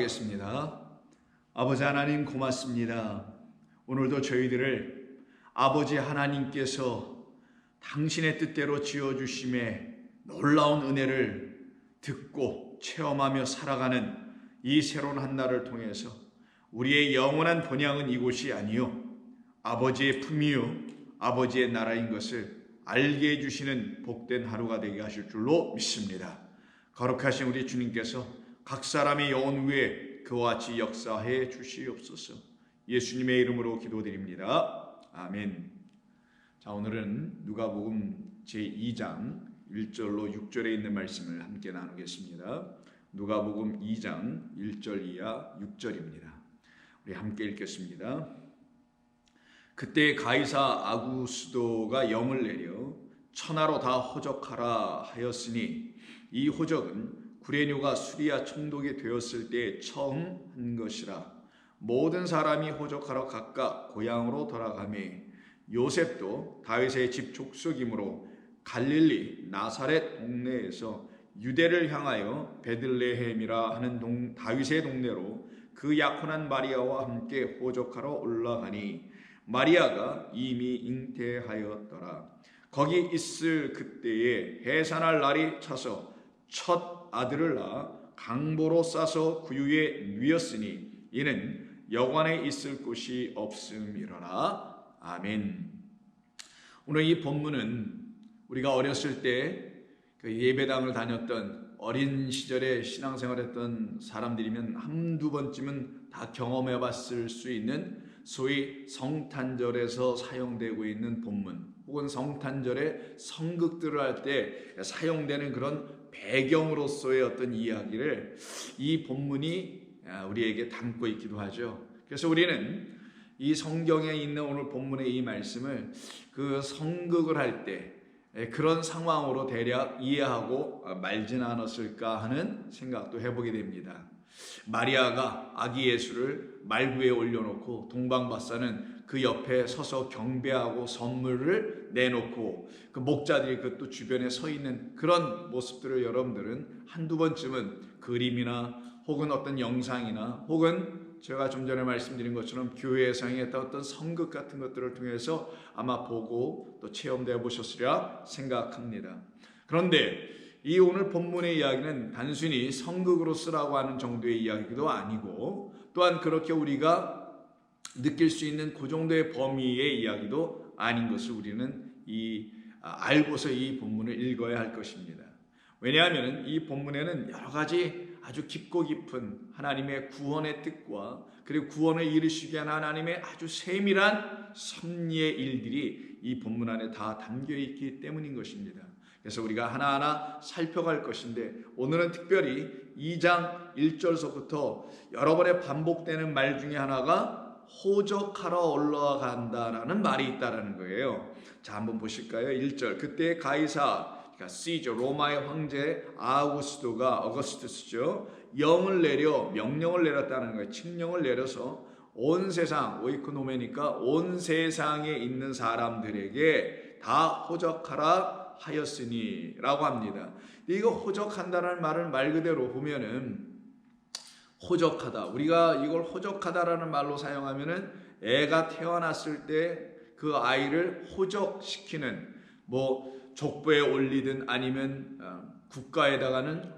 기도하겠습니다. 아버지 하나님 고맙습니다. 오늘도 저희들을 아버지 하나님께서 당신의 뜻대로 지어주심에 놀라운 은혜를 듣고 체험하며 살아가는 이 새로운 한 날을 통해서 우리의 영원한 본향은 이곳이 아니요 아버지의 품이요 아버지의 나라인 것을 알게 해주시는 복된 하루가 되게 하실 줄로 믿습니다. 거룩하신 우리 주님께서 각 사람의 영혼 위에 그와 같이 역사해 주시옵소서. 예수님의 이름으로 기도드립니다. 아멘. 자, 오늘은 누가복음 제2장 1절로 6절에 있는 말씀을 함께 나누겠습니다. 누가복음 2장 1절 이하 6절입니다. 우리 함께 읽겠습니다. 그때 가이사 아구스도가 영을 내려 천하로 다 호적하라 하였으니 이 호적은 구레뇨가 수리아 총독이 되었을 때 처음 한 것이라. 모든 사람이 호적하러 각각 고향으로 돌아가매 요셉도 다윗의 집 족속이므로 갈릴리 나사렛 동네에서 유대를 향하여 베들레헴이라 하는 다윗의 동네로 그 약혼한 마리아와 함께 호적하러 올라가니 마리아가 이미 잉태하였더라. 거기 있을 그때에 해산할 날이 차서 첫 아들을 낳아 강보로 싸서 구유에 누였으니 이는 여관에 있을 곳이 없음이로라. 아멘. 오늘 이 본문은 우리가 어렸을 때 그 예배당을 다녔던 어린 시절에 신앙생활했던 사람들이면 한두 번쯤은 다 경험해 봤을 수 있는 소위 성탄절에서 사용되고 있는 본문, 혹은 성탄절에 성극들을 할 때 사용되는 그런 배경으로서의 어떤 이야기를 이 본문이 우리에게 담고 있기도 하죠. 그래서 우리는 이 성경에 있는 오늘 본문의 이 말씀을 그 성극을 할 때 그런 상황으로 대략 이해하고 말진 않았을까 하는 생각도 해보게 됩니다. 마리아가 아기 예수를 말구에 올려놓고 동방박사는 그 옆에 서서 경배하고 선물을 내놓고 그 목자들이 그 또 주변에 서 있는 그런 모습들을 여러분들은 한두 번쯤은 그림이나 혹은 어떤 영상이나 혹은 제가 좀 전에 말씀드린 것처럼 교회에서 행했던 어떤 성극 같은 것들을 통해서 아마 보고 또 체험되어 보셨으리라 생각합니다. 그런데 이 오늘 본문의 이야기는 단순히 성극으로 쓰라고 하는 정도의 이야기도 아니고 또한 그렇게 우리가 느낄 수 있는 그 정도의 범위의 이야기도 아닌 것을 우리는 알고서 이 본문을 읽어야 할 것입니다. 왜냐하면 이 본문에는 여러 가지 아주 깊고 깊은 하나님의 구원의 뜻과 그리고 구원을 이루시게 하는 하나님의 아주 세밀한 섭리의 일들이 이 본문 안에 다 담겨 있기 때문인 것입니다. 그래서 우리가 하나하나 살펴갈 것인데 오늘은 특별히 2장 1절서부터 여러 번에 반복되는 말 중에 하나가 호적하러 올라간다라는 말이 있다라는 거예요. 자, 한번 보실까요? 1절. 그때 가이사, 그러니까 시저 로마의 황제 어거스투스죠. 영을 내려 명령을 내렸다는 거예요. 칙령을 내려서 온 세상, 오이코노메니까 온 세상에 있는 사람들에게 다 호적하라 하였으니 라고 합니다. 이거 호적한다는 말을 말 그대로 보면은 호적하다. 우리가 이걸 호적하다라는 말로 사용하면은 애가 태어났을 때 그 아이를 호적시키는 족보에 올리든 아니면 국가에다가는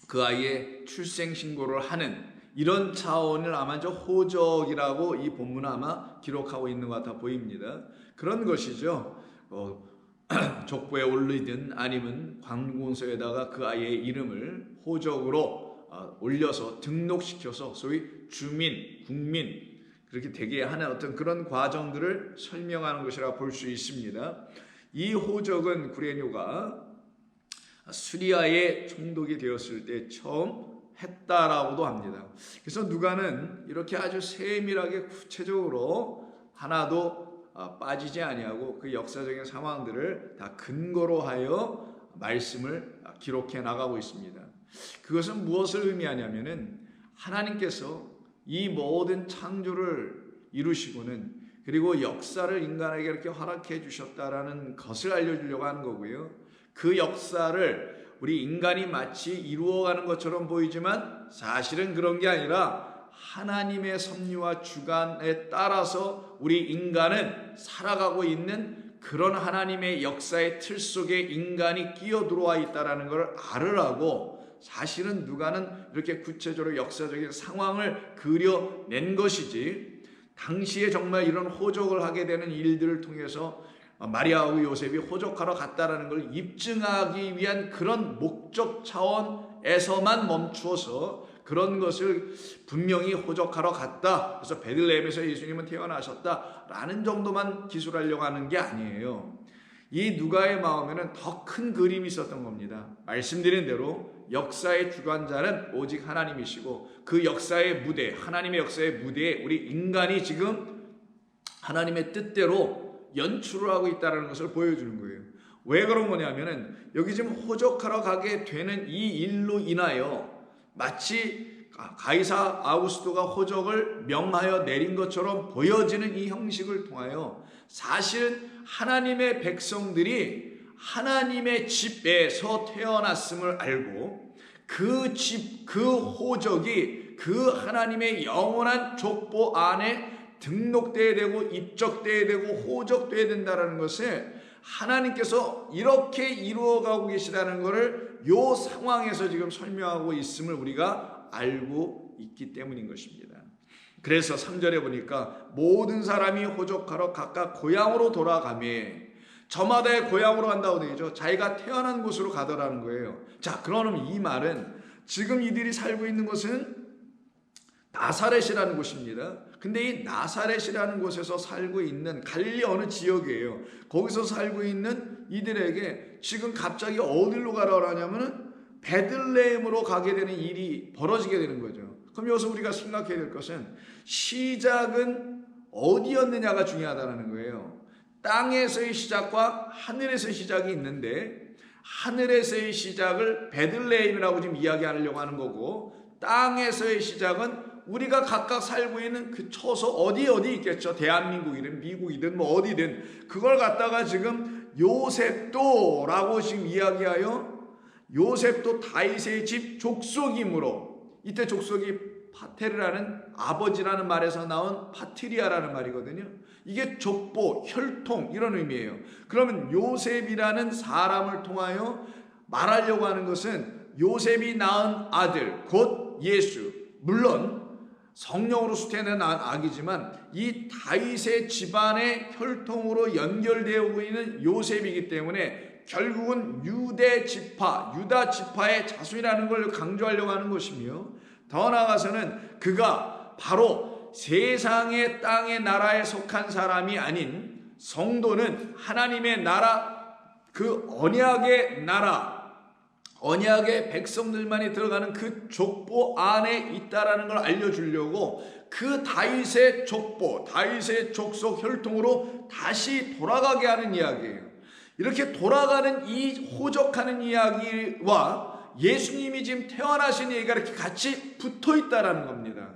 그 아이의 출생 신고를 하는 이런 차원을 아마 호적이라고 이 본문은 아마 기록하고 있는 것 같아 보입니다. 그런 것이죠. 족보에 올리든 아니면 관공서에다가 그 아이의 이름을 호적으로 올려서 등록시켜서 소위 주민, 국민 그렇게 되게 하는 어떤 그런 과정들을 설명하는 것이라 볼 수 있습니다. 이 호적은 구레뇨가 수리아의 총독이 되었을 때 처음 했다라고도 합니다. 그래서 누가는 이렇게 아주 세밀하게 구체적으로 하나도 빠지지 아니하고 그 역사적인 상황들을 다 근거로 하여 말씀을 기록해 나가고 있습니다. 그것은 무엇을 의미하냐면은 하나님께서 이 모든 창조를 이루시고는 그리고 역사를 인간에게 이렇게 허락해 주셨다라는 것을 알려주려고 하는 거고요. 그 역사를 우리 인간이 마치 이루어가는 것처럼 보이지만 사실은 그런 게 아니라 하나님의 섭리와 주관에 따라서 우리 인간은 살아가고 있는 그런 하나님의 역사의 틀 속에 인간이 끼어들어와 있다는 걸 알으라고 사실은 누가는 이렇게 구체적으로 역사적인 상황을 그려낸 것이지, 당시에 정말 이런 호적을 하게 되는 일들을 통해서 마리아하고 요셉이 호적하러 갔다라는 걸 입증하기 위한 그런 목적 차원에서만 멈추어서 그런 것을 분명히 호적하러 갔다, 그래서 베들레헴에서 예수님은 태어나셨다라는 정도만 기술하려고 하는 게 아니에요. 이 누가의 마음에는 더 큰 그림이 있었던 겁니다. 말씀드린 대로 역사의 주관자는 오직 하나님이시고 그 역사의 무대, 하나님의 역사의 무대에 우리 인간이 지금 하나님의 뜻대로 연출을 하고 있다는 것을 보여주는 거예요. 왜 그런 거냐면은 여기 지금 호적하러 가게 되는 이 일로 인하여 마치 가이사 아우구스토가 호적을 명하여 내린 것처럼 보여지는 이 형식을 통하여 사실은 하나님의 백성들이 하나님의 집에서 태어났음을 알고 그 집, 그 호적이 그 하나님의 영원한 족보 안에 등록돼야 되고 입적돼야 되고 호적돼야 된다는 것을 하나님께서 이렇게 이루어가고 계시다는 것을 이 상황에서 지금 설명하고 있음을 우리가 알고 있기 때문인 것입니다. 그래서 3절에 보니까 모든 사람이 호적하러 각각 고향으로 돌아가매, 저마다의 고향으로 간다고 되죠. 자기가 태어난 곳으로 가더라는 거예요. 자, 그러면 이 말은 지금 이들이 살고 있는 곳은 나사렛이라는 곳입니다. 근데 이 나사렛이라는 곳에서 살고 있는 갈릴리 어느 지역이에요. 거기서 살고 있는 이들에게 지금 갑자기 어디로 가라 하냐면은 베들레헴으로 가게 되는 일이 벌어지게 되는 거죠. 그럼 여기서 우리가 생각해야 될 것은 시작은 어디였느냐가 중요하다는 거예요. 땅에서의 시작과 하늘에서의 시작이 있는데 하늘에서의 시작을 베들레헴이라고 지금 이야기하려고 하는 거고, 땅에서의 시작은 우리가 각각 살고 있는 그 처소 어디 있겠죠. 대한민국이든 미국이든 뭐 어디든 그걸 갖다가 지금 요셉도라고 지금 이야기하여 요셉도 다윗의 집 족속이므로, 이때 족속이 파테르라는 아버지라는 말에서 나온 파트리아라는 말이거든요. 이게 족보, 혈통 이런 의미예요. 그러면 요셉이라는 사람을 통하여 말하려고 하는 것은 요셉이 낳은 아들 곧 예수, 물론 성령으로 수태는 아기지만 이 다윗의 집안의 혈통으로 연결되어 있는 요셉이기 때문에 결국은 유대 지파, 유다 지파의 자손이라는 걸 강조하려고 하는 것이며, 더 나아가서는 그가 바로 세상의 땅의 나라에 속한 사람이 아닌 성도는 하나님의 나라, 그 언약의 나라, 언약의 백성들만이 들어가는 그 족보 안에 있다라는 걸 알려주려고 그 다윗의 족보, 다윗의 족속 혈통으로 다시 돌아가게 하는 이야기예요. 이렇게 돌아가는 이 호적하는 이야기와 예수님이 지금 태어나신 얘기가 이렇게 같이 붙어 있다라는 겁니다.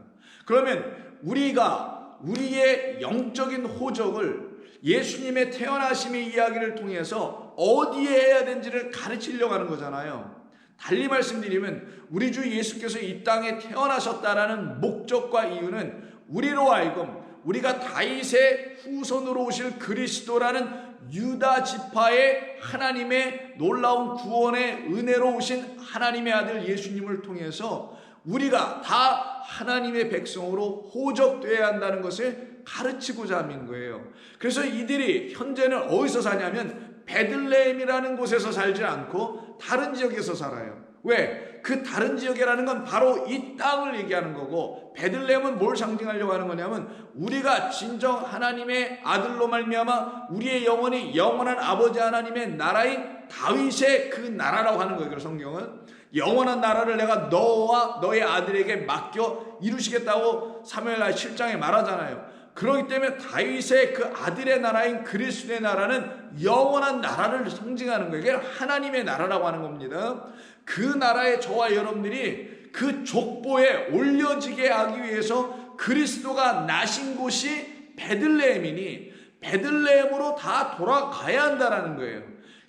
그러면 우리가 우리의 영적인 호적을 예수님의 태어나심의 이야기를 통해서 어디에 해야 되는지를 가르치려고 하는 거잖아요. 달리 말씀드리면 우리 주 예수께서 이 땅에 태어나셨다라는 목적과 이유는 우리로 하여금 우리가 다윗의 후손으로 오실 그리스도라는 유다 지파의 하나님의 놀라운 구원의 은혜로 오신 하나님의 아들 예수님을 통해서 우리가 다 하나님의 백성으로 호적되어야 한다는 것을 가르치고자 하는 거예요. 그래서 이들이 현재는 어디서 사냐면 베들레헴이라는 곳에서 살지 않고 다른 지역에서 살아요. 왜? 그 다른 지역이라는 건 바로 이 땅을 얘기하는 거고, 베들레헴은 뭘 상징하려고 하는 거냐면 우리가 진정 하나님의 아들로 말미암아 우리의 영혼이 영원한 아버지 하나님의 나라인 다윗의 그 나라라고 하는 거예요. 그래서 성경은 영원한 나라를 내가 너와 너의 아들에게 맡겨 이루시겠다고 사무엘하 7장에 말하잖아요. 그렇기 때문에 다윗의 그 아들의 나라인 그리스도의 나라는 영원한 나라를 상징하는 거예요. 이게 하나님의 나라라고 하는 겁니다. 그 나라에 저와 여러분들이 그 족보에 올려지게 하기 위해서 그리스도가 나신 곳이 베들레헴이니, 베들레헴으로 다 돌아가야 한다라는 거예요.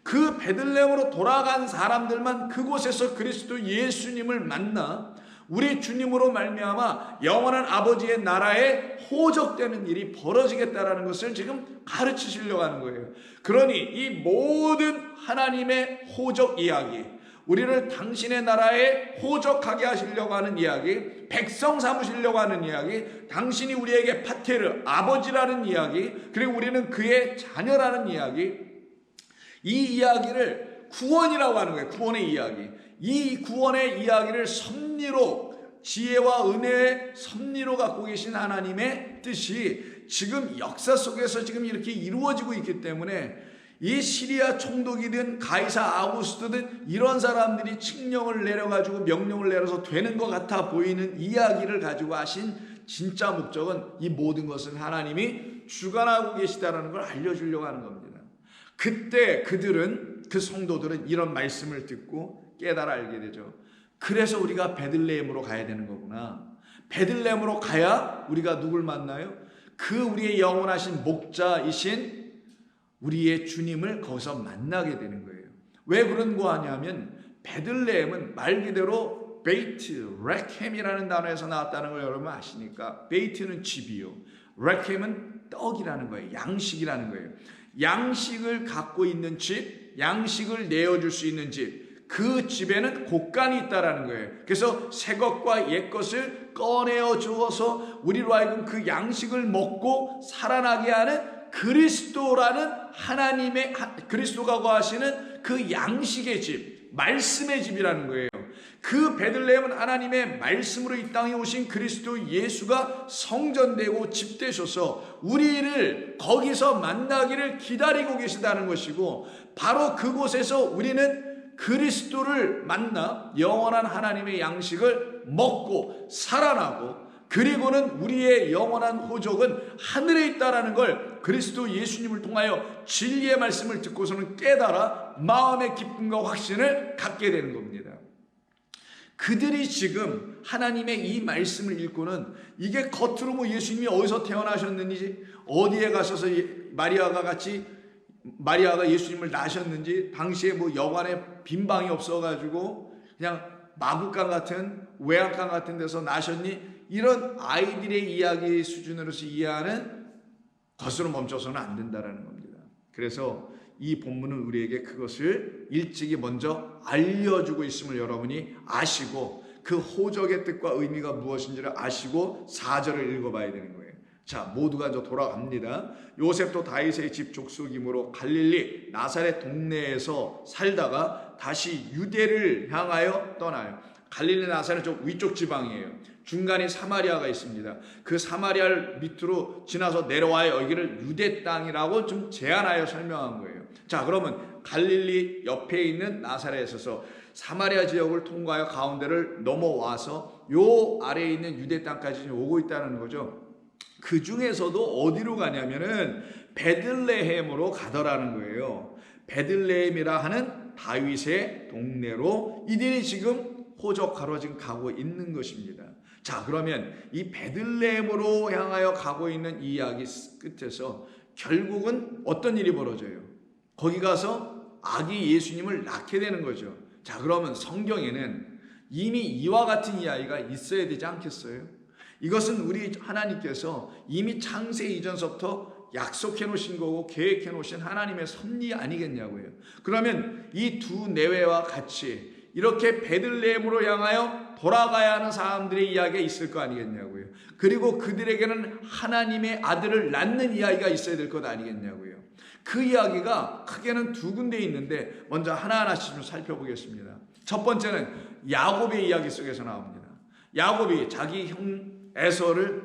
그 베들레헴으로 돌아간 사람들만 그곳에서 그리스도 예수님을 만나 우리 주님으로 말미암아 영원한 아버지의 나라에 호적되는 일이 벌어지겠다라는 것을 지금 가르치시려고 하는 거예요. 그러니 이 모든 하나님의 호적 이야기, 우리를 당신의 나라에 호적하게 하시려고 하는 이야기, 백성 삼으시려고 하는 이야기, 당신이 우리에게 파테르, 아버지라는 이야기, 그리고 우리는 그의 자녀라는 이야기, 이 이야기를 구원이라고 하는 거예요. 구원의 이야기. 이 구원의 이야기를 섭리로, 지혜와 은혜의 섭리로 갖고 계신 하나님의 뜻이 지금 역사 속에서 지금 이렇게 이루어지고 있기 때문에 이 시리아 총독이든 가이사 아우구스트든 이런 사람들이 칙령을 내려가지고 명령을 내려서 되는 것 같아 보이는 이야기를 가지고 하신 진짜 목적은 이 모든 것은 하나님이 주관하고 계시다는 걸 알려주려고 하는 겁니다. 그때 그들은, 그 성도들은 이런 말씀을 듣고 깨달아 알게 되죠. 그래서 우리가 베들레헴으로 가야 되는 거구나. 베들레헴으로 가야 우리가 누굴 만나요? 그 우리의 영원하신 목자이신 우리의 주님을 거기서 만나게 되는 거예요. 왜 그런 거 하냐면 베들레헴은 말 그대로 베이트, 레켐이라는 단어에서 나왔다는 걸 여러분 아시니까, 베이트는 집이요, 레켐은 떡이라는 거예요. 양식이라는 거예요. 양식을 갖고 있는 집, 양식을 내어줄 수 있는 집, 그 집에는 곳간이 있다라는 거예요. 그래서 새 것과 옛 것을 꺼내어 주어서 우리로 하여금 그 양식을 먹고 살아나게 하는 그리스도라는 하나님의, 그리스도가 거하시는 그 양식의 집, 말씀의 집이라는 거예요. 그 베들레헴은 하나님의 말씀으로 이 땅에 오신 그리스도 예수가 성전되고 집되셔서 우리를 거기서 만나기를 기다리고 계시다는 것이고, 바로 그곳에서 우리는 그리스도를 만나 영원한 하나님의 양식을 먹고 살아나고, 그리고는 우리의 영원한 호적은 하늘에 있다라는 걸 그리스도 예수님을 통하여 진리의 말씀을 듣고서는 깨달아 마음의 기쁨과 확신을 갖게 되는 겁니다. 그들이 지금 하나님의 이 말씀을 읽고는 이게 겉으로 뭐 예수님이 어디서 태어나셨는지, 어디에 가셔서 마리아가 예수님을 낳으셨는지, 당시에 뭐 여관에 빈방이 없어가지고 그냥 마구간 같은 외양간 같은 데서 나셨니, 이런 아이들의 이야기 수준으로서 이해하는 것으로 멈춰서는 안 된다는 겁니다. 그래서 이 본문은 우리에게 그것을 일찍이 먼저 알려주고 있음을 여러분이 아시고, 그 호적의 뜻과 의미가 무엇인지를 아시고 4절을 읽어봐야 되는 거예요. 자, 모두가 이제 돌아갑니다. 요셉도 다윗의 집 족속이므로 갈릴리 나사렛 동네에서 살다가 다시 유대를 향하여 떠나요. 갈릴리 나사렛 쪽 위쪽 지방이에요. 중간에 사마리아가 있습니다. 그 사마리아를 밑으로 지나서 내려와야 여기를 유대 땅이라고 좀 제안하여 설명한 거예요. 자, 그러면 갈릴리 옆에 있는 나사렛에서 사마리아 지역을 통과하여 가운데를 넘어와서 요 아래에 있는 유대 땅까지 오고 있다는 거죠. 그 중에서도 어디로 가냐면은 베들레헴으로 가더라는 거예요. 베들레헴이라 하는 다윗의 동네로 이들이 지금 호적하러 지금 가고 있는 것입니다. 자, 그러면 이 베들레헴으로 향하여 가고 있는 이 이야기 끝에서 결국은 어떤 일이 벌어져요? 거기 가서 아기 예수님을 낳게 되는 거죠. 자, 그러면 성경에는 이미 이와 같은 이야기가 있어야 되지 않겠어요? 이것은 우리 하나님께서 이미 창세 이전서부터 약속해 놓으신 거고 계획해 놓으신 하나님의 섭리 아니겠냐고요. 그러면 이 두 내외와 같이 이렇게 베들레헴으로 향하여 돌아가야 하는 사람들의 이야기가 있을 거 아니겠냐고요. 그리고 그들에게는 하나님의 아들을 낳는 이야기가 있어야 될 것 아니겠냐고요. 그 이야기가 크게는 두 군데 있는데 먼저 하나하나씩 좀 살펴보겠습니다. 첫 번째는 야곱의 이야기 속에서 나옵니다. 야곱이 자기 형 에서를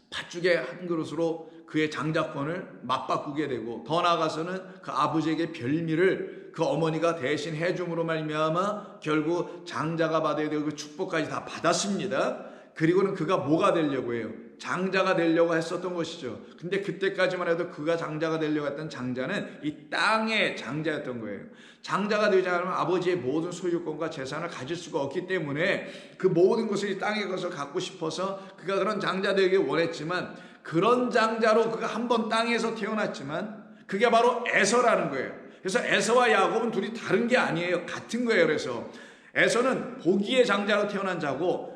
팥죽에 한 그릇으로 그의 장자권을 맞바꾸게 되고, 더 나아가서는 그 아버지에게 별미를 그 어머니가 대신 해줌으로 말미암아 결국 장자가 받아야 되고 그 축복까지 다 받았습니다. 그리고는 그가 뭐가 되려고 해요? 장자가 되려고 했었던 것이죠. 근데 그때까지만 해도 그가 장자가 되려고 했던 장자는 이 땅의 장자였던 거예요. 장자가 되지 않으면 아버지의 모든 소유권과 재산을 가질 수가 없기 때문에 그 모든 것을 이 땅의 것을 갖고 싶어서 그가 그런 장자 되기 원했지만, 그런 장자로 그가 한 번 땅에서 태어났지만 그게 바로 에서라는 거예요. 그래서 에서와 야곱은 둘이 다른 게 아니에요. 같은 거예요. 그래서 에서는 보기의 장자로 태어난 자고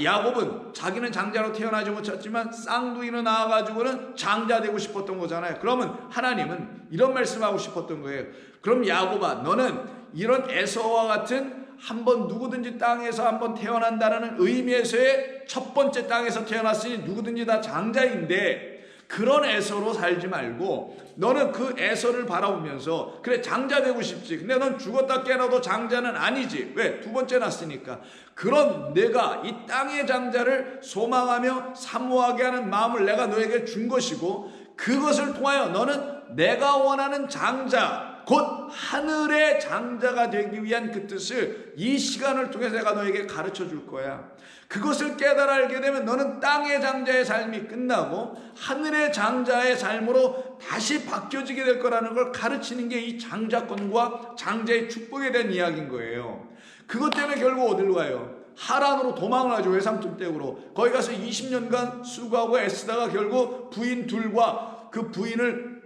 야곱은 자기는 장자로 태어나지 못했지만 쌍둥이로 나와가지고는 장자 되고 싶었던 거잖아요. 그러면 하나님은 이런 말씀하고 싶었던 거예요. 그럼 야곱아, 너는 이런 에서와 같은 한번 누구든지 땅에서 한번 태어난다는 의미에서의 첫 번째 땅에서 태어났으니 누구든지 다 장자인데, 그런 에서로 살지 말고 너는 그 에서를 바라보면서 그래 장자 되고 싶지, 근데 넌 죽었다 깨어나도 장자는 아니지. 왜? 두 번째 났으니까. 그런 내가 이 땅의 장자를 소망하며 사모하게 하는 마음을 내가 너에게 준 것이고, 그것을 통하여 너는 내가 원하는 장자, 곧 하늘의 장자가 되기 위한 그 뜻을 이 시간을 통해서 내가 너에게 가르쳐 줄 거야. 그것을 깨달아 알게 되면 너는 땅의 장자의 삶이 끝나고 하늘의 장자의 삶으로 다시 바뀌어지게 될 거라는 걸 가르치는 게 이 장자권과 장자의 축복에 대한 이야기인 거예요. 그것 때문에 결국 어디로 가요? 하란으로 도망을 하죠. 외삼촌 댁으로. 거기 가서 20년간 수고하고 애쓰다가 결국 부인 둘과 그 부인을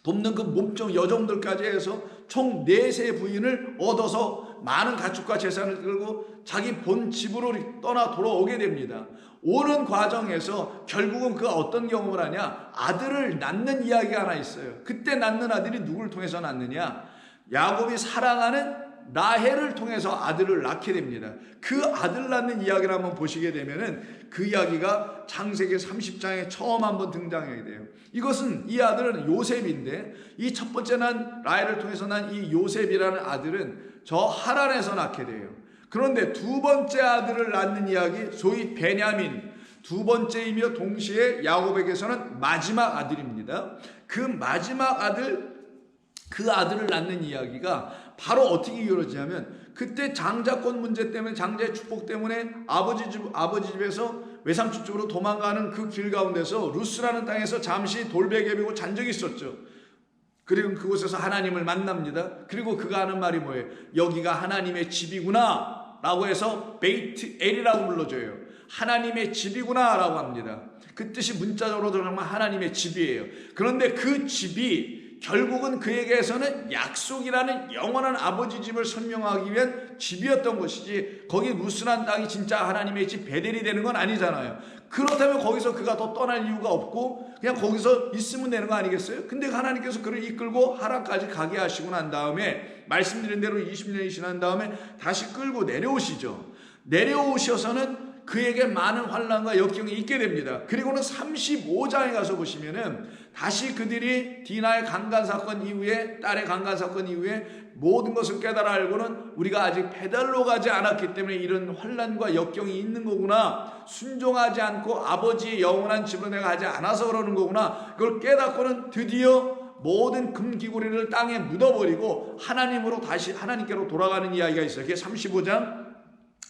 돕는 그 몸종 여종들까지 해서 총 4세 부인을 얻어서 많은 가축과 재산을 들고 자기 본 집으로 떠나 돌아오게 됩니다. 오는 과정에서 결국은 그가 어떤 경험을 하냐? 아들을 낳는 이야기가 하나 있어요. 그때 낳는 아들이 누구를 통해서 낳느냐? 야곱이 사랑하는 라헬을 통해서 아들을 낳게 됩니다. 그 아들 낳는 이야기를 한번 보시게 되면은 그 이야기가 창세기 30장에 처음 한번 등장하게 돼요. 이것은 이 아들은 요셉인데, 이 첫 번째 난 라헬을 통해서 난 이 요셉이라는 아들은 저 하란에서 낳게 돼요. 그런데 두 번째 아들을 낳는 이야기, 소위 베냐민, 두 번째이며 동시에 야곱에게서는 마지막 아들입니다. 그 마지막 아들, 그 아들을 낳는 이야기가 바로 어떻게 이루어지냐면, 그때 장자권 문제 때문에, 장자의 축복 때문에 아버지 집에서 외삼촌 쪽으로 도망가는 그 길 가운데서 루스라는 땅에서 잠시 돌베개 베고 잔 적이 있었죠. 그리고 그곳에서 하나님을 만납니다. 그리고 그가 하는 말이 뭐예요? 여기가 하나님의 집이구나 라고 해서 베이트 엘이라고 불러줘요. 하나님의 집이구나 라고 합니다. 그 뜻이 문자적으로 들어가면 하나님의 집이에요. 그런데 그 집이 결국은 그에게서는 약속이라는 영원한 아버지 집을 설명하기 위한 집이었던 것이지, 거기 루스란 땅이 진짜 하나님의 집 베델이 되는 건 아니잖아요. 그렇다면 거기서 그가 더 떠날 이유가 없고 그냥 거기서 있으면 되는 거 아니겠어요? 근데 하나님께서 그를 이끌고 하란까지 가게 하시고 난 다음에, 말씀드린 대로 20년이 지난 다음에 다시 끌고 내려오시죠. 내려오셔서는 그에게 많은 환난과 역경이 있게 됩니다. 그리고는 35장에 가서 보시면은 다시 그들이 디나의 강간 사건 이후에, 딸의 강간 사건 이후에 모든 것을 깨달아 알고는 우리가 아직 베델로 가지 않았기 때문에 이런 환난과 역경이 있는 거구나, 순종하지 않고 아버지의 영원한 집으로 내가 하지 않아서 그러는 거구나, 그걸 깨닫고는 드디어 모든 금기구리를 땅에 묻어버리고 하나님으로 다시 하나님께로 돌아가는 이야기가 있어요. 그게 35장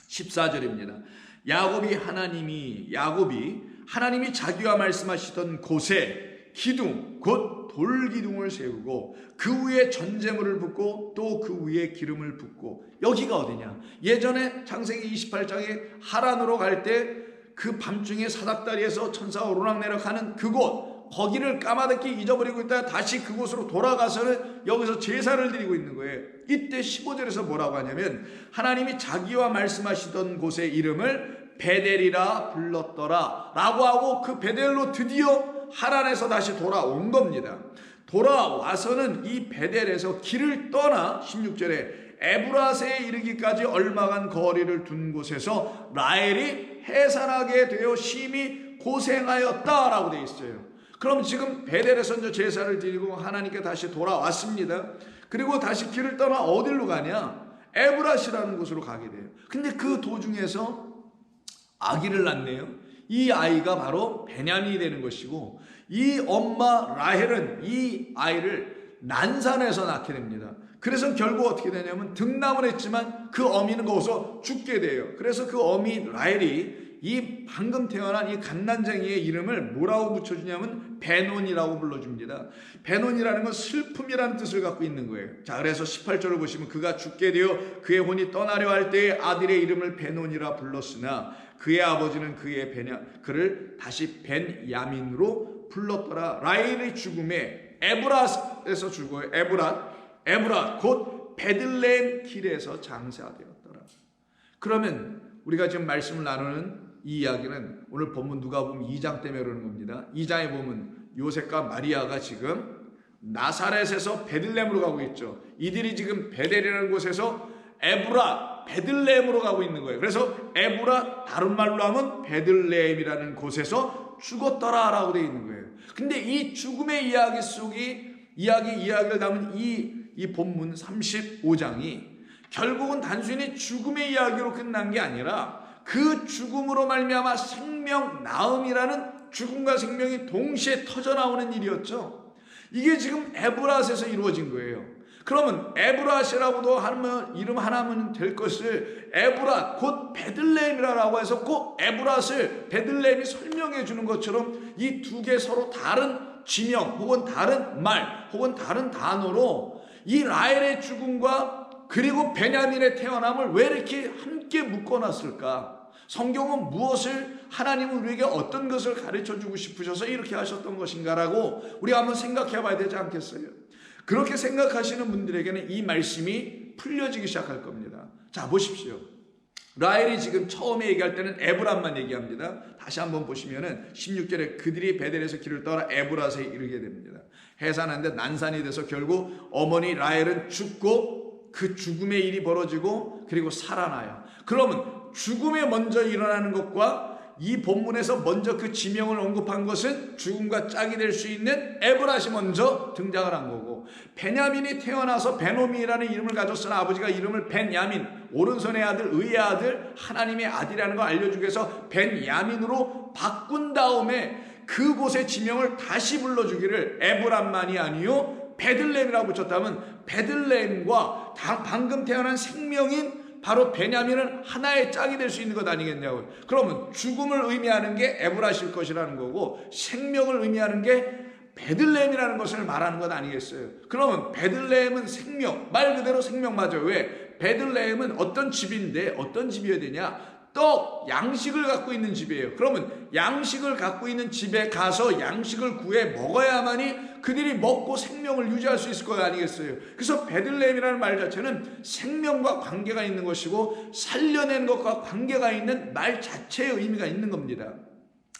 14절입니다. 야곱이 하나님이 자기와 말씀하시던 곳에 기둥, 곧 돌기둥을 세우고 그 위에 전제물을 붓고 또 그 위에 기름을 붓고. 여기가 어디냐? 예전에 창세기 28장에 하란으로 갈 때 그 밤중에 사닥다리에서 천사가 오르락내락 하는 그곳, 거기를 까마득히 잊어버리고 있다가 다시 그곳으로 돌아가서는 여기서 제사를 드리고 있는 거예요. 이때 15절에서 뭐라고 하냐면, 하나님이 자기와 말씀하시던 곳의 이름을 베델이라 불렀더라 라고 하고, 그 베델로 드디어 하란에서 다시 돌아온 겁니다. 돌아와서는 이 베델에서 길을 떠나 16절에 에브라스에 이르기까지 얼마간 거리를 둔 곳에서 라헬이 해산하게 되어 심히 고생하였다라고 되어 있어요. 그럼 지금 베델에서 이제 제사를 드리고 하나님께 다시 돌아왔습니다. 그리고 다시 길을 떠나 어디로 가냐? 에브라스라는 곳으로 가게 돼요. 근데 그 도중에서 아기를 낳네요. 이 아이가 바로 베냐민이 되는 것이고, 이 엄마 라헬은 이 아이를 난산에서 낳게 됩니다. 그래서 결국 어떻게 되냐면 등남을 했지만 그 어미는 거기서 죽게 돼요. 그래서 그 어미 라헬이 이 방금 태어난 이 갓난쟁이의 이름을 뭐라고 붙여주냐면 베논이라고 불러줍니다. 베논이라는 건 슬픔이라는 뜻을 갖고 있는 거예요. 자, 그래서 18절을 보시면 그가 죽게 되어 그의 혼이 떠나려 할 때에 아들의 이름을 베논이라 불렀으나 그의 아버지는 그를 다시 벤야민으로 불렀더라. 라헬의 죽음에 에브라에서 죽어요. 에브라 곧 베들레헴 길에서 장사되었더라. 그러면 우리가 지금 말씀을 나누는 이 이야기는 오늘 본문 누가복음 2장 때문에 그러는 겁니다. 2장에 보면 요셉과 마리아가 지금 나사렛에서 베들레헴으로 가고 있죠. 이들이 지금 베델이라는 곳에서 에브라 베들레헴으로 가고 있는 거예요. 그래서 에브라 다른 말로 하면 베들레헴이라는 곳에서 죽었더라라고 되어 있는 거예요. 근데 이 죽음의 이야기 속이 이야기를 담은 이 본문 35장이 결국은 단순히 죽음의 이야기로 끝난 게 아니라 그 죽음으로 말미암아 생명 나음이라는 죽음과 생명이 동시에 터져나오는 일이었죠. 이게 지금 에브라스에서 이루어진 거예요. 그러면 에브라시라고도 하면 이름 하나면 될 것을 에브라 곧 베들레헴이라고 해서 꼭 에브라스를 베들레헴이 설명해 주는 것처럼 이 두 개 서로 다른 지명 혹은 다른 말 혹은 다른 단어로 이 라헬의 죽음과 그리고 베냐민의 태어남을 왜 이렇게 함께 묶어놨을까? 성경은 무엇을 하나님은 우리에게 어떤 것을 가르쳐주고 싶으셔서 이렇게 하셨던 것인가라고 우리가 한번 생각해 봐야 되지 않겠어요? 그렇게 생각하시는 분들에게는 이 말씀이 풀려지기 시작할 겁니다. 자, 보십시오. 라헬이 지금 처음에 얘기할 때는 에브라만 얘기합니다. 다시 한번 보시면은 16절에 그들이 베델에서 길을 떠나 에브라스에 이르게 됩니다. 해산하는데 난산이 돼서 결국 어머니 라헬은 죽고 그 죽음의 일이 벌어지고 그리고 살아나요. 그러면 죽음에 먼저 일어나는 것과 이 본문에서 먼저 그 지명을 언급한 것은 죽음과 짝이 될 수 있는 에브라시 먼저 등장을 한 거고, 베냐민이 태어나서 베노미라는 이름을 가졌으나 아버지가 이름을 벤야민, 오른손의 아들, 의의 아들, 하나님의 아들이라는 걸 알려주기 위해서 벤야민으로 바꾼 다음에 그곳의 지명을 다시 불러주기를 에브람만이 아니요 베들레헴이라고 붙였다면, 베들레헴과 방금 태어난 생명인 바로 베냐민은 하나의 짝이 될 수 있는 것 아니겠냐고요. 그러면 죽음을 의미하는 게 에브라실 것이라는 거고 생명을 의미하는 게 베들레헴이라는 것을 말하는 것 아니겠어요. 그러면 베들레헴은 생명, 말 그대로 생명 맞아요. 왜? 베들레헴은 어떤 집인데 어떤 집이어야 되냐? 떡, 양식을 갖고 있는 집이에요. 그러면 양식을 갖고 있는 집에 가서 양식을 구해 먹어야만이 그들이 먹고 생명을 유지할 수 있을 거 아니겠어요. 그래서 베들레헴이라는 말 자체는 생명과 관계가 있는 것이고 살려낸 것과 관계가 있는 말 자체의 의미가 있는 겁니다.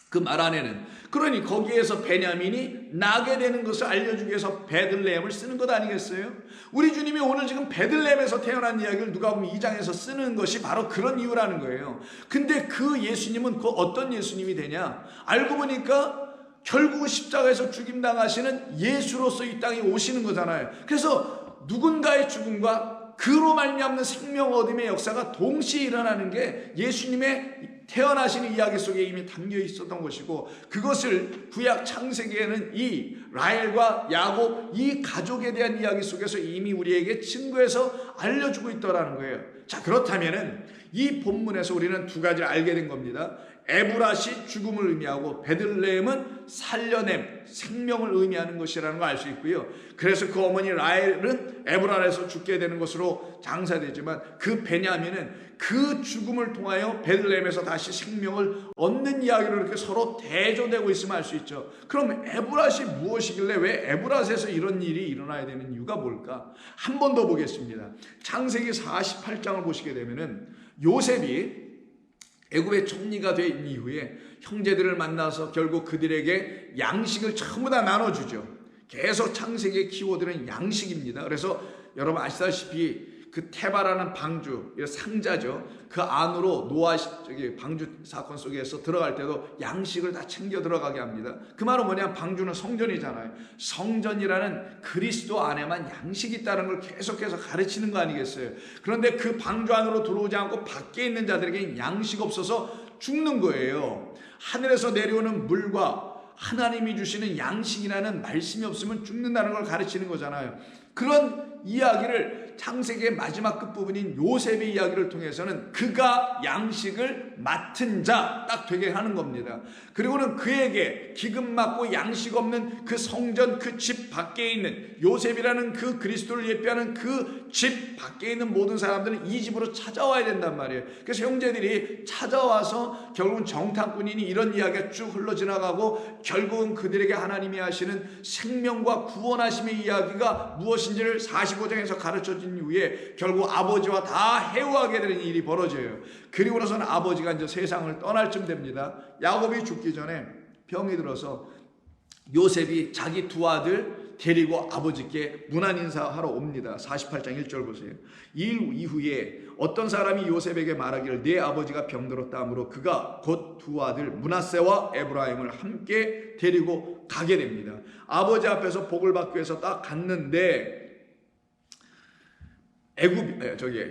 그 말 안에는. 그러니 거기에서 베냐민이 나게 되는 것을 알려주기 위해서 베들레헴을 쓰는 것 아니겠어요? 우리 주님이 오늘 지금 베들레헴에서 태어난 이야기를 누가복음 2장에서 쓰는 것이 바로 그런 이유라는 거예요. 근데 그 예수님은 그 어떤 예수님이 되냐? 알고 보니까 결국은 십자가에서 죽임당하시는 예수로서 이 땅에 오시는 거잖아요. 그래서 누군가의 죽음과 그로 말미암는 생명 얻음의 역사가 동시에 일어나는 게 예수님의 태어나시는 이야기 속에 이미 담겨 있었던 것이고, 그것을 구약 창세기에는 이 라헬과 야곱 이 가족에 대한 이야기 속에서 이미 우리에게 증거해서 알려주고 있더라는 거예요. 자, 그렇다면은 이 본문에서 우리는 두 가지를 알게 된 겁니다. 에브라시 죽음을 의미하고 베들레헴은 살려냄, 생명을 의미하는 것이라는 걸 알 수 있고요. 그래서 그 어머니 라헬은 에브라에서 죽게 되는 것으로 장사되지만 그 베냐민은 그 죽음을 통하여 베들레헴에서 다시 생명을 얻는 이야기로 이렇게 서로 대조되고 있음을 알 수 있죠. 그럼 에브라시 무엇이길래 왜 에브라스에서 이런 일이 일어나야 되는 이유가 뭘까? 한 번 더 보겠습니다. 창세기 48장을 보시게 되면은 요셉이 애굽의 총리가 된 이후에 형제들을 만나서 결국 그들에게 양식을 전부 다 나눠주죠. 계속 창세기의 키워드는 양식입니다. 그래서 여러분 아시다시피 그 테바라는 방주, 상자죠. 그 안으로 노아 방주 사건 속에서 들어갈 때도 양식을 다 챙겨 들어가게 합니다. 그 말은 뭐냐면 방주는 성전이잖아요. 성전이라는 그리스도 안에만 양식이 있다는 걸 계속해서 가르치는 거 아니겠어요. 그런데 그 방주 안으로 들어오지 않고 밖에 있는 자들에게 양식 없어서 죽는 거예요. 하늘에서 내려오는 물과 하나님이 주시는 양식이라는 말씀이 없으면 죽는다는 걸 가르치는 거잖아요. 그런 이야기를 창세기의 마지막 끝부분인 요셉의 이야기를 통해서는 그가 양식을 맡은 자 딱 되게 하는 겁니다. 그리고는 그에게 기금 맡고 양식 없는 그 성전 그 집 밖에 있는 요셉이라는 그 그리스도를 예표하는 그 집 밖에 있는 모든 사람들은 이 집으로 찾아와야 된단 말이에요. 그래서 형제들이 찾아와서 결국은 정탐꾼이니 이런 이야기가 쭉 흘러 지나가고 결국은 그들에게 하나님이 하시는 생명과 구원하심의 이야기가 무엇인지를 45장에서 가르쳐준 이후에 결국 아버지와 다 해오하게 되는 일이 벌어져요. 그리고 나서는 아버지가 이제 세상을 떠날 쯤 됩니다. 야곱이 죽기 전에 병이 들어서 요셉이 자기 두 아들 데리고 아버지께 문안 인사하러 옵니다. 48장 1절 보세요. 이 이후에 어떤 사람이 요셉에게 말하기를 내 아버지가 병들었다 하므로 그가 곧 두 아들 므낫세와 에브라임을 함께 데리고 가게 됩니다. 아버지 앞에서 복을 받기 위해서 딱 갔는데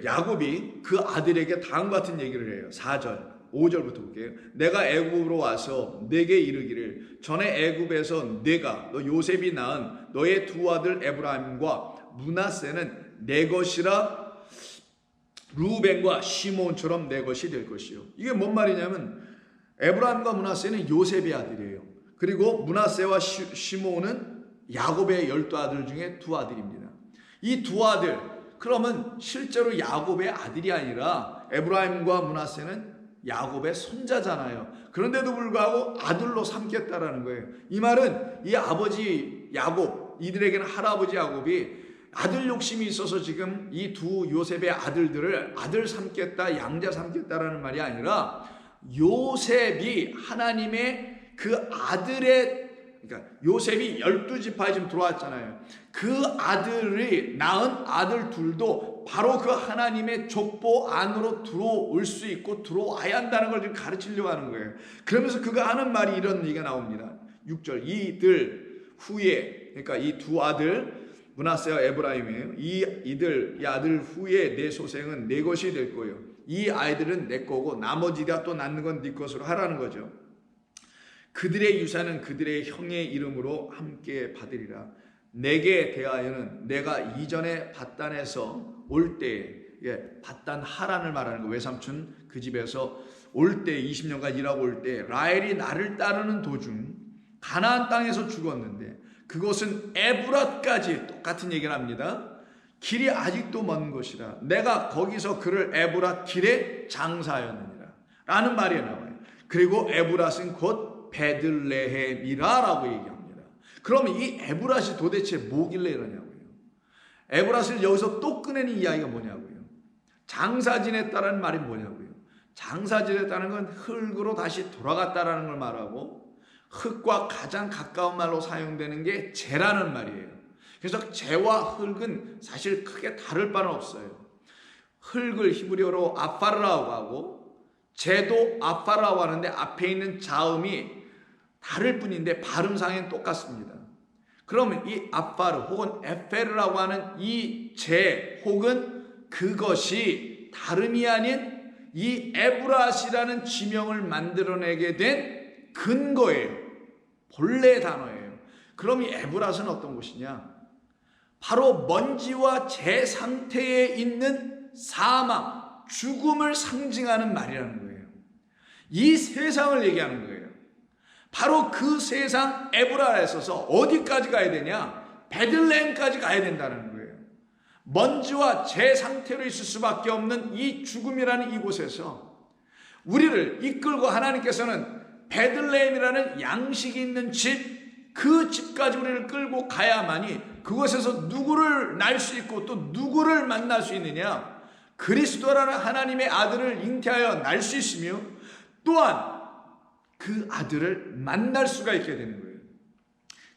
야곱이 그 아들에게 다음과 같은 얘기를 해요. 4절 5절부터 볼게요. 내가 애굽으로 와서 내게 이르기를 전에 애굽에서 내가 너 요셉이 낳은 너의 두 아들 에브라임과 므낫세는 내 것이라 루벤과 시몬처럼 내 것이 될 것이요. 이게 뭔 말이냐면 에브라임과 므낫세는 요셉의 아들이에요. 그리고 므낫세와 시몬은 야곱의 12아들 중에 두 아들입니다. 이 두 아들 그러면 실제로 야곱의 아들이 아니라 에브라임과 므낫세는 야곱의 손자잖아요. 그런데도 불구하고 아들로 삼겠다라는 거예요. 이 말은 이 아버지 야곱, 이들에게는 할아버지 야곱이 아들 욕심이 있어서 지금 이 두 요셉의 아들들을 아들 삼겠다, 양자 삼겠다라는 말이 아니라 요셉이 하나님의 그 아들의 그러니까 요셉이 12지파에 지금 들어왔잖아요. 그 아들이 낳은 아들 둘도 바로 그 하나님의 족보 안으로 들어올 수 있고 들어와야 한다는 걸 지금 가르치려고 하는 거예요. 그러면서 그가 하는 말이 이런 얘기가 나옵니다. 6절 이들 후에 그러니까 이 두 아들 므낫세와 에브라임이에요. 이 아들 후에 내 소생은 내 것이 될 거예요. 이 아이들은 내 거고 나머지가 또 낳는 건 네 것으로 하라는 거죠. 그들의 유산은 그들의 형의 이름으로 함께 받으리라. 내게 대하여는 내가 이전에 밧단에서 올 때에 밧단 하란을 말하는 거 외삼촌 그 집에서 올 때 20년간 일하고 올 때 라헬이 나를 따르는 도중 가나안 땅에서 죽었는데 그곳은 에브랏까지 똑같은 얘기를 합니다. 길이 아직도 먼 곳이라 내가 거기서 그를 에브랏 길에 장사하였느니라 라는 말이 나와요. 그리고 에브랏은 곧 베들레헴이라라고 얘기합니다. 그러면 이 에브랏이 도대체 뭐길래 이러냐고요. 에브랏을 여기서 또 꺼내는 이야기가 뭐냐고요. 장사 지냈다는 말이 뭐냐고요. 장사 지냈다는 건 흙으로 다시 돌아갔다라는 걸 말하고 흙과 가장 가까운 말로 사용되는 게 재라는 말이에요. 그래서 재와 흙은 사실 크게 다를 바는 없어요. 흙을 히브리어로 아파르라고 하고 재도 아파라고 하는데 앞에 있는 자음이 다를 뿐인데 발음상엔 똑같습니다. 그러면 이 아파르 혹은 에페르라고 하는 이 재 혹은 그것이 다름이 아닌 이 에브랏이라는 지명을 만들어내게 된 근거예요. 본래 단어예요. 그럼 이 에브랏은 어떤 곳이냐? 바로 먼지와 재 상태에 있는 사망, 죽음을 상징하는 말이라는 거예요. 이 세상을 얘기하는 거예요. 바로 그 세상 에브라에 있어서 어디까지 가야 되냐? 베들레헴까지 가야 된다는 거예요. 먼지와 재 상태로 있을 수밖에 없는 이 죽음이라는 이곳에서 우리를 이끌고 하나님께서는 베들레헴이라는 양식이 있는 집, 그 집까지 우리를 끌고 가야만이 그곳에서 누구를 낳을 수 있고 또 누구를 만날 수 있느냐? 그리스도라는 하나님의 아들을 잉태하여 낳을 수 있으며 또한 그 아들을 만날 수가 있게 되는 거예요.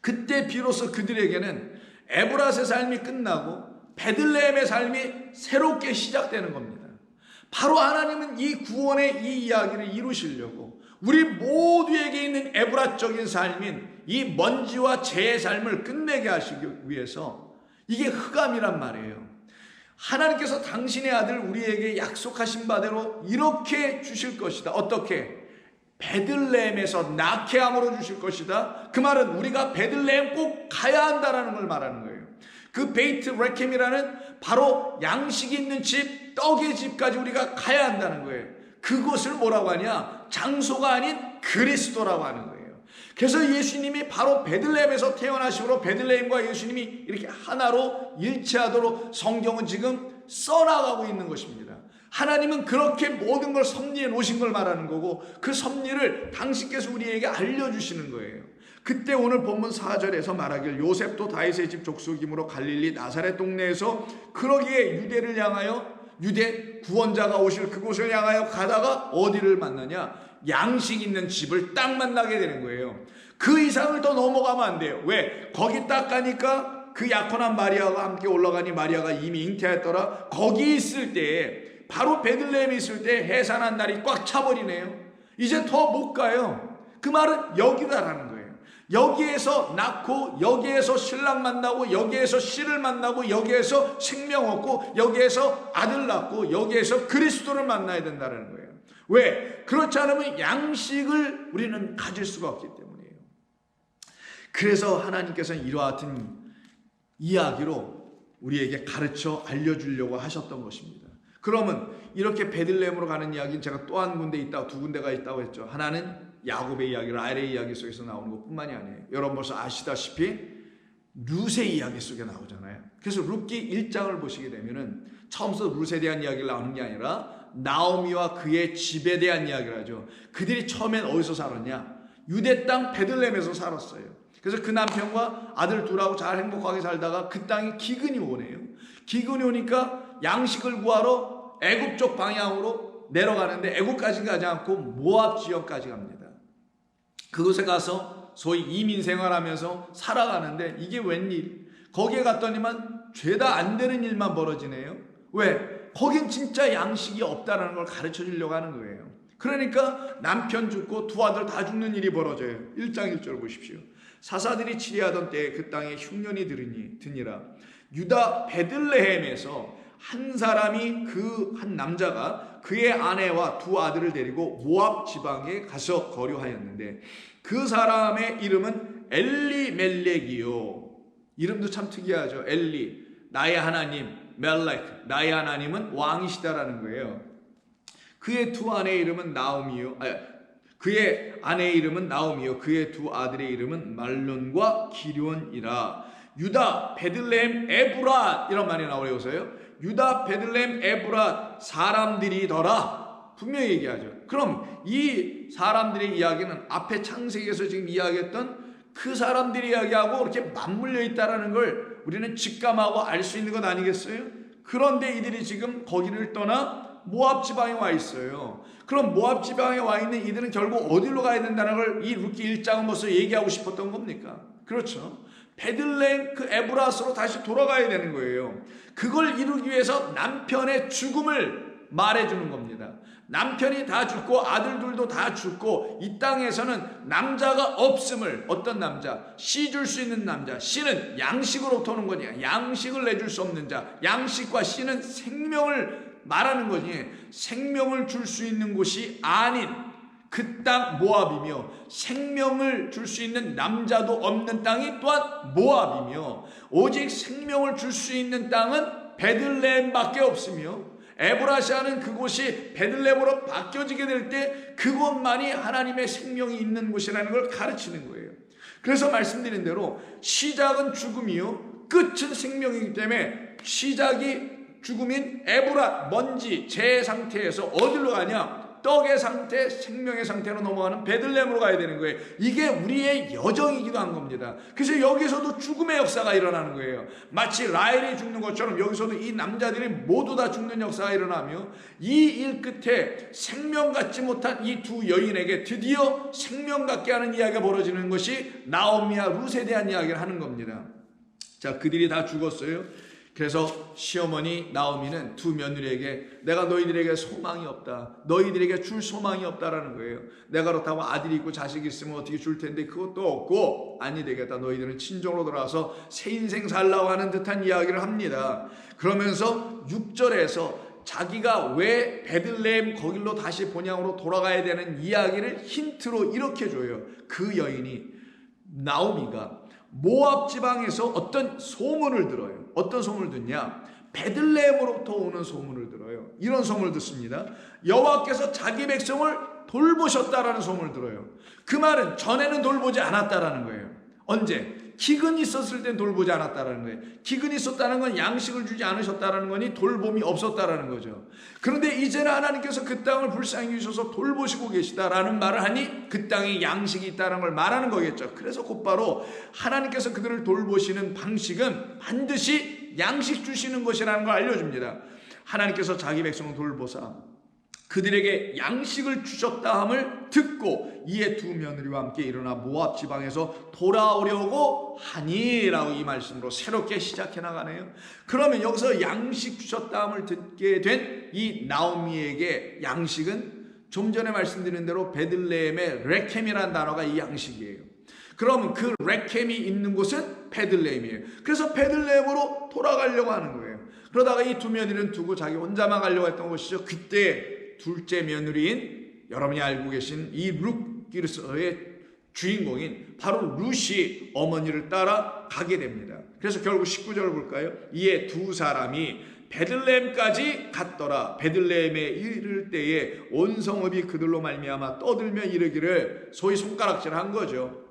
그때 비로소 그들에게는 에브랏의 삶이 끝나고 베들레헴의 삶이 새롭게 시작되는 겁니다. 바로 하나님은 이 구원의 이 이야기를 이루시려고 우리 모두에게 있는 에브랏적인 삶인 이 먼지와 재의 삶을 끝내게 하시기 위해서 이게 흑암이란 말이에요. 하나님께서 당신의 아들 우리에게 약속하신 바대로 이렇게 주실 것이다. 어떻게? 베들레헴에서 낳게 함으로 주실 것이다. 그 말은 우리가 베들레헴 꼭 가야 한다라는 걸 말하는 거예요. 그 베이트 레켐이라는 바로 양식이 있는 집, 떡의 집까지 우리가 가야 한다는 거예요. 그곳을 뭐라고 하냐? 장소가 아닌 그리스도라고 하는 거예요. 그래서 예수님이 바로 베들레헴에서 태어나심으로 베들레헴과 예수님이 이렇게 하나로 일치하도록 성경은 지금 써나가고 있는 것입니다. 하나님은 그렇게 모든 걸 섭리해 놓으신 걸 말하는 거고, 그 섭리를 당신께서 우리에게 알려주시는 거예요. 그때 오늘 본문 4절에서 말하길 요셉도 다윗의 집 족속이므로 갈릴리 나사렛 동네에서 그러기에 유대를 향하여, 유대 구원자가 오실 그곳을 향하여 가다가 어디를 만나냐? 양식 있는 집을 딱 만나게 되는 거예요. 그 이상을 더 넘어가면 안 돼요. 왜? 거기 딱 가니까 그 약혼한 마리아가 함께 올라가니 마리아가 이미 잉태했더라. 거기 있을 때, 바로 베들레헴에 있을 때 해산한 날이 꽉 차버리네요. 이제 더 못 가요. 그 말은 여기다라는 거예요. 여기에서 낳고, 여기에서 신랑 만나고, 여기에서 씨를 만나고, 여기에서 생명 얻고, 여기에서 아들 낳고, 여기에서 그리스도를 만나야 된다는 거예요. 왜? 그렇지 않으면 양식을 우리는 가질 수가 없기 때문이에요. 그래서 하나님께서는 이와 같은 이야기로 우리에게 가르쳐 알려주려고 하셨던 것입니다. 그러면 이렇게 베들레헴으로 가는 이야기는 제가 또 한 군데 있다고, 두 군데가 있다고 했죠. 하나는 야곱의 이야기, 라헬의 이야기 속에서 나오는 것뿐만이 아니에요. 여러분 벌써 아시다시피 룻의 이야기 속에 나오잖아요. 그래서 룻기 1장을 보시게 되면은 처음부터 룻에 대한 이야기를 나오는 게 아니라 나오미와 그의 집에 대한 이야기를 하죠. 그들이 처음엔 어디서 살았냐? 유대 땅 베들레헴에서 살았어요. 그래서 그 남편과 아들 둘하고 잘 행복하게 살다가 그 땅에 기근이 오네요. 기근이 오니까 양식을 구하러 애굽 쪽 방향으로 내려가는데 애굽까지 가지 않고 모압 지역까지 갑니다. 그곳에 가서 소위 이민 생활하면서 살아가는데 이게 웬일? 거기에 갔더니만 죄다 안 되는 일만 벌어지네요. 왜? 거긴 진짜 양식이 없다는 걸 가르쳐 주려고 하는 거예요. 그러니까 남편 죽고 두 아들 다 죽는 일이 벌어져요. 1장 1절 보십시오. 사사들이 치리하던 때에 그 땅에 흉년이 드니라. 유다 베들레헴에서 한 사람이, 그 한 남자가 그의 아내와 두 아들을 데리고 모압 지방에 가서 거류하였는데 그 사람의 이름은 엘리멜렉이요. 이름도 참 특이하죠. 엘리, 나의 하나님, 멜렉, 나의 하나님은 왕이시다라는 거예요. 그의 두 아내의 이름은 나오미요. 그의 아내의 이름은 나오미요. 그의 두 아들의 이름은 말론과 기럇이라. 유다 베들레헴 에브랏 이런 말이 나오려 해서요. 유다 베들레헴 에브랏 사람들이더라. 분명히 얘기하죠. 그럼 이 사람들의 이야기는 앞에 창세기에서 지금 이야기했던 그 사람들이 이야기하고 이렇게 맞물려 있다는 걸 우리는 직감하고 알 수 있는 것 아니겠어요? 그런데 이들이 지금 거기를 떠나 모압 지방에 와 있어요. 그럼 모압 지방에 와 있는 이들은 결국 어디로 가야 된다는 걸 이 룻기 1장은 벌써 얘기하고 싶었던 겁니까? 그렇죠. 베들레헴 그 에브라스로 다시 돌아가야 되는 거예요. 그걸 이루기 위해서 남편의 죽음을 말해주는 겁니다. 남편이 다 죽고 아들들도 다 죽고 이 땅에서는 남자가 없음을, 어떤 남자? 씨 줄 수 있는 남자. 씨는 양식으로부터 오는 거냐? 양식을 내줄 수 없는 자. 양식과 씨는 생명을 말하는 거지. 생명을 줄 수 있는 곳이 아닌 그 땅 모압이며, 생명을 줄 수 있는 남자도 없는 땅이 또한 모압이며, 오직 생명을 줄 수 있는 땅은 베들레헴밖에 없으며, 에브라시아는 그곳이 베들레헴으로 바뀌어지게 될 때 그곳만이 하나님의 생명이 있는 곳이라는 걸 가르치는 거예요. 그래서 말씀드린 대로 시작은 죽음이요 끝은 생명이기 때문에 시작이 죽음인 에브라, 먼지, 재 상태에서 어디로 가냐? 떡의 상태, 생명의 상태로 넘어가는 베들레헴으로 가야 되는 거예요. 이게 우리의 여정이기도 한 겁니다. 그래서 여기서도 죽음의 역사가 일어나는 거예요. 마치 라헬이 죽는 것처럼 여기서도 이 남자들이 모두 다 죽는 역사가 일어나며, 이 일 끝에 생명 같지 못한 이 두 여인에게 드디어 생명 같게 하는 이야기가 벌어지는 것이 나오미와 룻에 대한 이야기를 하는 겁니다. 자, 그들이 다 죽었어요. 그래서 시어머니 나오미는 두 며느리에게 내가 너희들에게 소망이 없다, 너희들에게 줄 소망이 없다라는 거예요. 내가 그렇다고 아들이 있고 자식이 있으면 어떻게 줄 텐데 그것도 없고, 아니 되겠다, 너희들은 친정으로 돌아와서 새 인생 살라고 하는 듯한 이야기를 합니다. 그러면서 6절에서 자기가 왜 베들레헴 거길로 다시 본향으로 돌아가야 되는 이야기를 힌트로 이렇게 줘요. 그 여인이, 나오미가 모압 지방에서 어떤 소문을 들어요. 어떤 소문을 듣냐? 베들레헴으로부터 오는 소문을 들어요. 이런 소문을 듣습니다. 여호와께서 자기 백성을 돌보셨다라는 소문을 들어요. 그 말은 전에는 돌보지 않았다라는 거예요. 언제? 기근이 있었을 땐 돌보지 않았다라는 거예요. 기근이 있었다는 건 양식을 주지 않으셨다라는 거니 돌봄이 없었다라는 거죠. 그런데 이제는 하나님께서 그 땅을 불쌍히 주셔서 돌보시고 계시다라는 말을 하니 그 땅에 양식이 있다는 걸 말하는 거겠죠. 그래서 곧바로 하나님께서 그들을 돌보시는 방식은 반드시 양식 주시는 것이라는 걸 알려줍니다. 하나님께서 자기 백성을 돌보사 그들에게 양식을 주셨다 함을 듣고 이에 두 며느리와 함께 일어나 모압 지방에서 돌아오려고 하니라고 이 말씀으로 새롭게 시작해 나가네요. 그러면 여기서 양식 주셨다 함을 듣게 된 이 나오미에게 양식은 좀 전에 말씀드린 대로 베들레헴의 레켐이라는 단어가 이 양식이에요. 그러면 그 레켐이 있는 곳은 베들레헴이에요. 그래서 베들레헴으로 돌아가려고 하는 거예요. 그러다가 이 두 며느리는 두고 자기 혼자만 가려고 했던 것이죠. 그때 둘째 며느리인 여러분이 알고 계신 이 룻기르서의 주인공인 바로 룻이 어머니를 따라 가게 됩니다. 그래서 결국 19절을 볼까요? 이에 두 사람이 베들레헴까지 갔더라. 베들레헴에 이를 때에 온 성읍이 그들로 말미암아 떠들며 이르기를, 소위 손가락질한 거죠.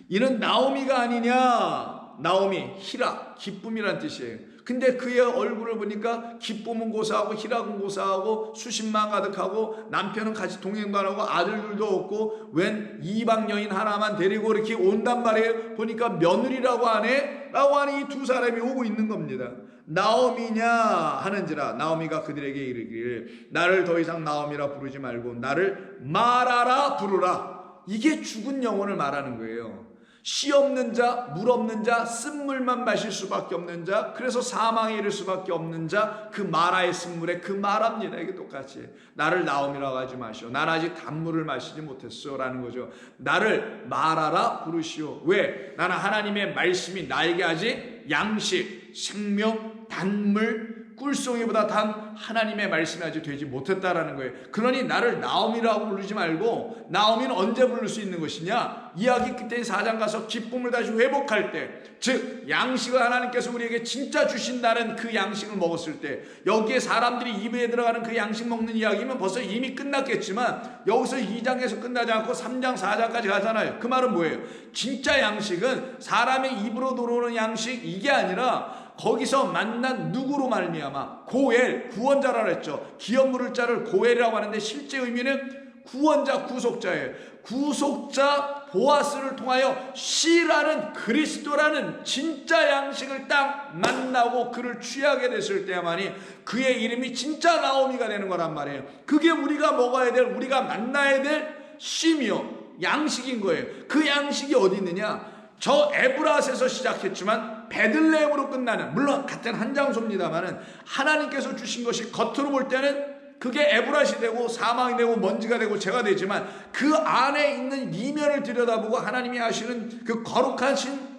이는 나오미가 아니냐? 나오미, 희락, 기쁨이란 뜻이에요. 근데 그의 얼굴을 보니까 기쁨은 고사하고 희락은 고사하고 수십만 가득하고 남편은 같이 동행도 안 하고 아들들도 없고 웬 이방 여인 하나만 데리고 이렇게 온단 말이에요. 보니까 며느리라고 하네? 라고 하는 이 두 사람이 오고 있는 겁니다. 나오미냐 하는지라. 나오미가 그들에게 이르기를 나를 더 이상 나오미라 부르지 말고 나를 마라라 부르라. 이게 죽은 영혼을 말하는 거예요. 씨 없는 자, 물 없는 자, 쓴물만 마실 수밖에 없는 자, 그래서 사망에 이를 수밖에 없는 자, 그 마라의 쓴물에 그 마랍니다. 이게 똑같이 나를 나오미라고 하지 마시오. 난 아직 단물을 마시지 못했어 라는 거죠. 나를 마라라 부르시오. 왜? 나는 하나님의 말씀이 나에게 아직 양식, 생명, 단물, 꿀송이보다 단 하나님의 말씀이 아직 되지 못했다라는 거예요. 그러니 나를 나오미라고 부르지 말고, 나오미는 언제 부를 수 있는 것이냐? 이야기 그때 4장 가서 기쁨을 다시 회복할 때, 즉 양식을 하나님께서 우리에게 진짜 주신다는 그 양식을 먹었을 때, 여기에 사람들이 입에 들어가는 그 양식 먹는 이야기면 벌써 이미 끝났겠지만 여기서 2장에서 끝나지 않고 3장 4장까지 가잖아요. 그 말은 뭐예요? 진짜 양식은 사람의 입으로 들어오는 양식, 이게 아니라 거기서 만난 누구로 말미암아, 고엘, 구원자라 그랬죠. 기업 물을 자를 고엘이라고 하는데 실제 의미는 구원자, 구속자예요. 구속자 보아스를 통하여 씨라는 그리스도라는 진짜 양식을 딱 만나고 그를 취하게 됐을 때야만이 그의 이름이 진짜 나오미가 되는 거란 말이에요. 그게 우리가 먹어야 될, 우리가 만나야 될 씨며 양식인 거예요. 그 양식이 어디 있느냐? 저 에브라스에서 시작했지만 베들레헴으로 끝나는, 물론 같은 한 장소입니다만은 하나님께서 주신 것이 겉으로 볼 때는 그게 에브라시 되고 사망이 되고 먼지가 되고 죄가 되지만 그 안에 있는 이면을 들여다보고 하나님이 하시는 그 거룩하신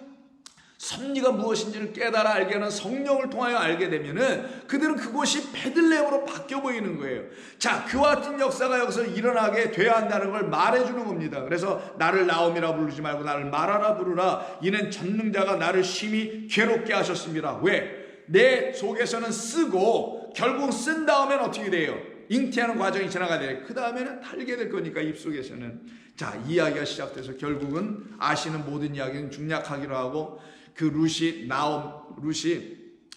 섭리가 무엇인지를 깨달아 알게 하는 성령을 통하여 알게 되면은 그들은 그곳이 베들레헴으로 바뀌어 보이는 거예요. 자, 그와 같은 역사가 여기서 일어나게 돼야 한다는 걸 말해주는 겁니다. 그래서 나를 나오미라 부르지 말고 나를 마라라 부르라. 이는 전능자가 나를 심히 괴롭게 하셨습니다. 왜? 내 속에서는 쓰고 결국 쓴 다음엔 어떻게 돼요? 잉태하는 과정이 지나가야 돼요. 그 다음에는 달게 될 거니까 입속에서는. 자, 이야기가 시작돼서 결국은 아시는 모든 이야기는 중략하기로 하고 그 룻이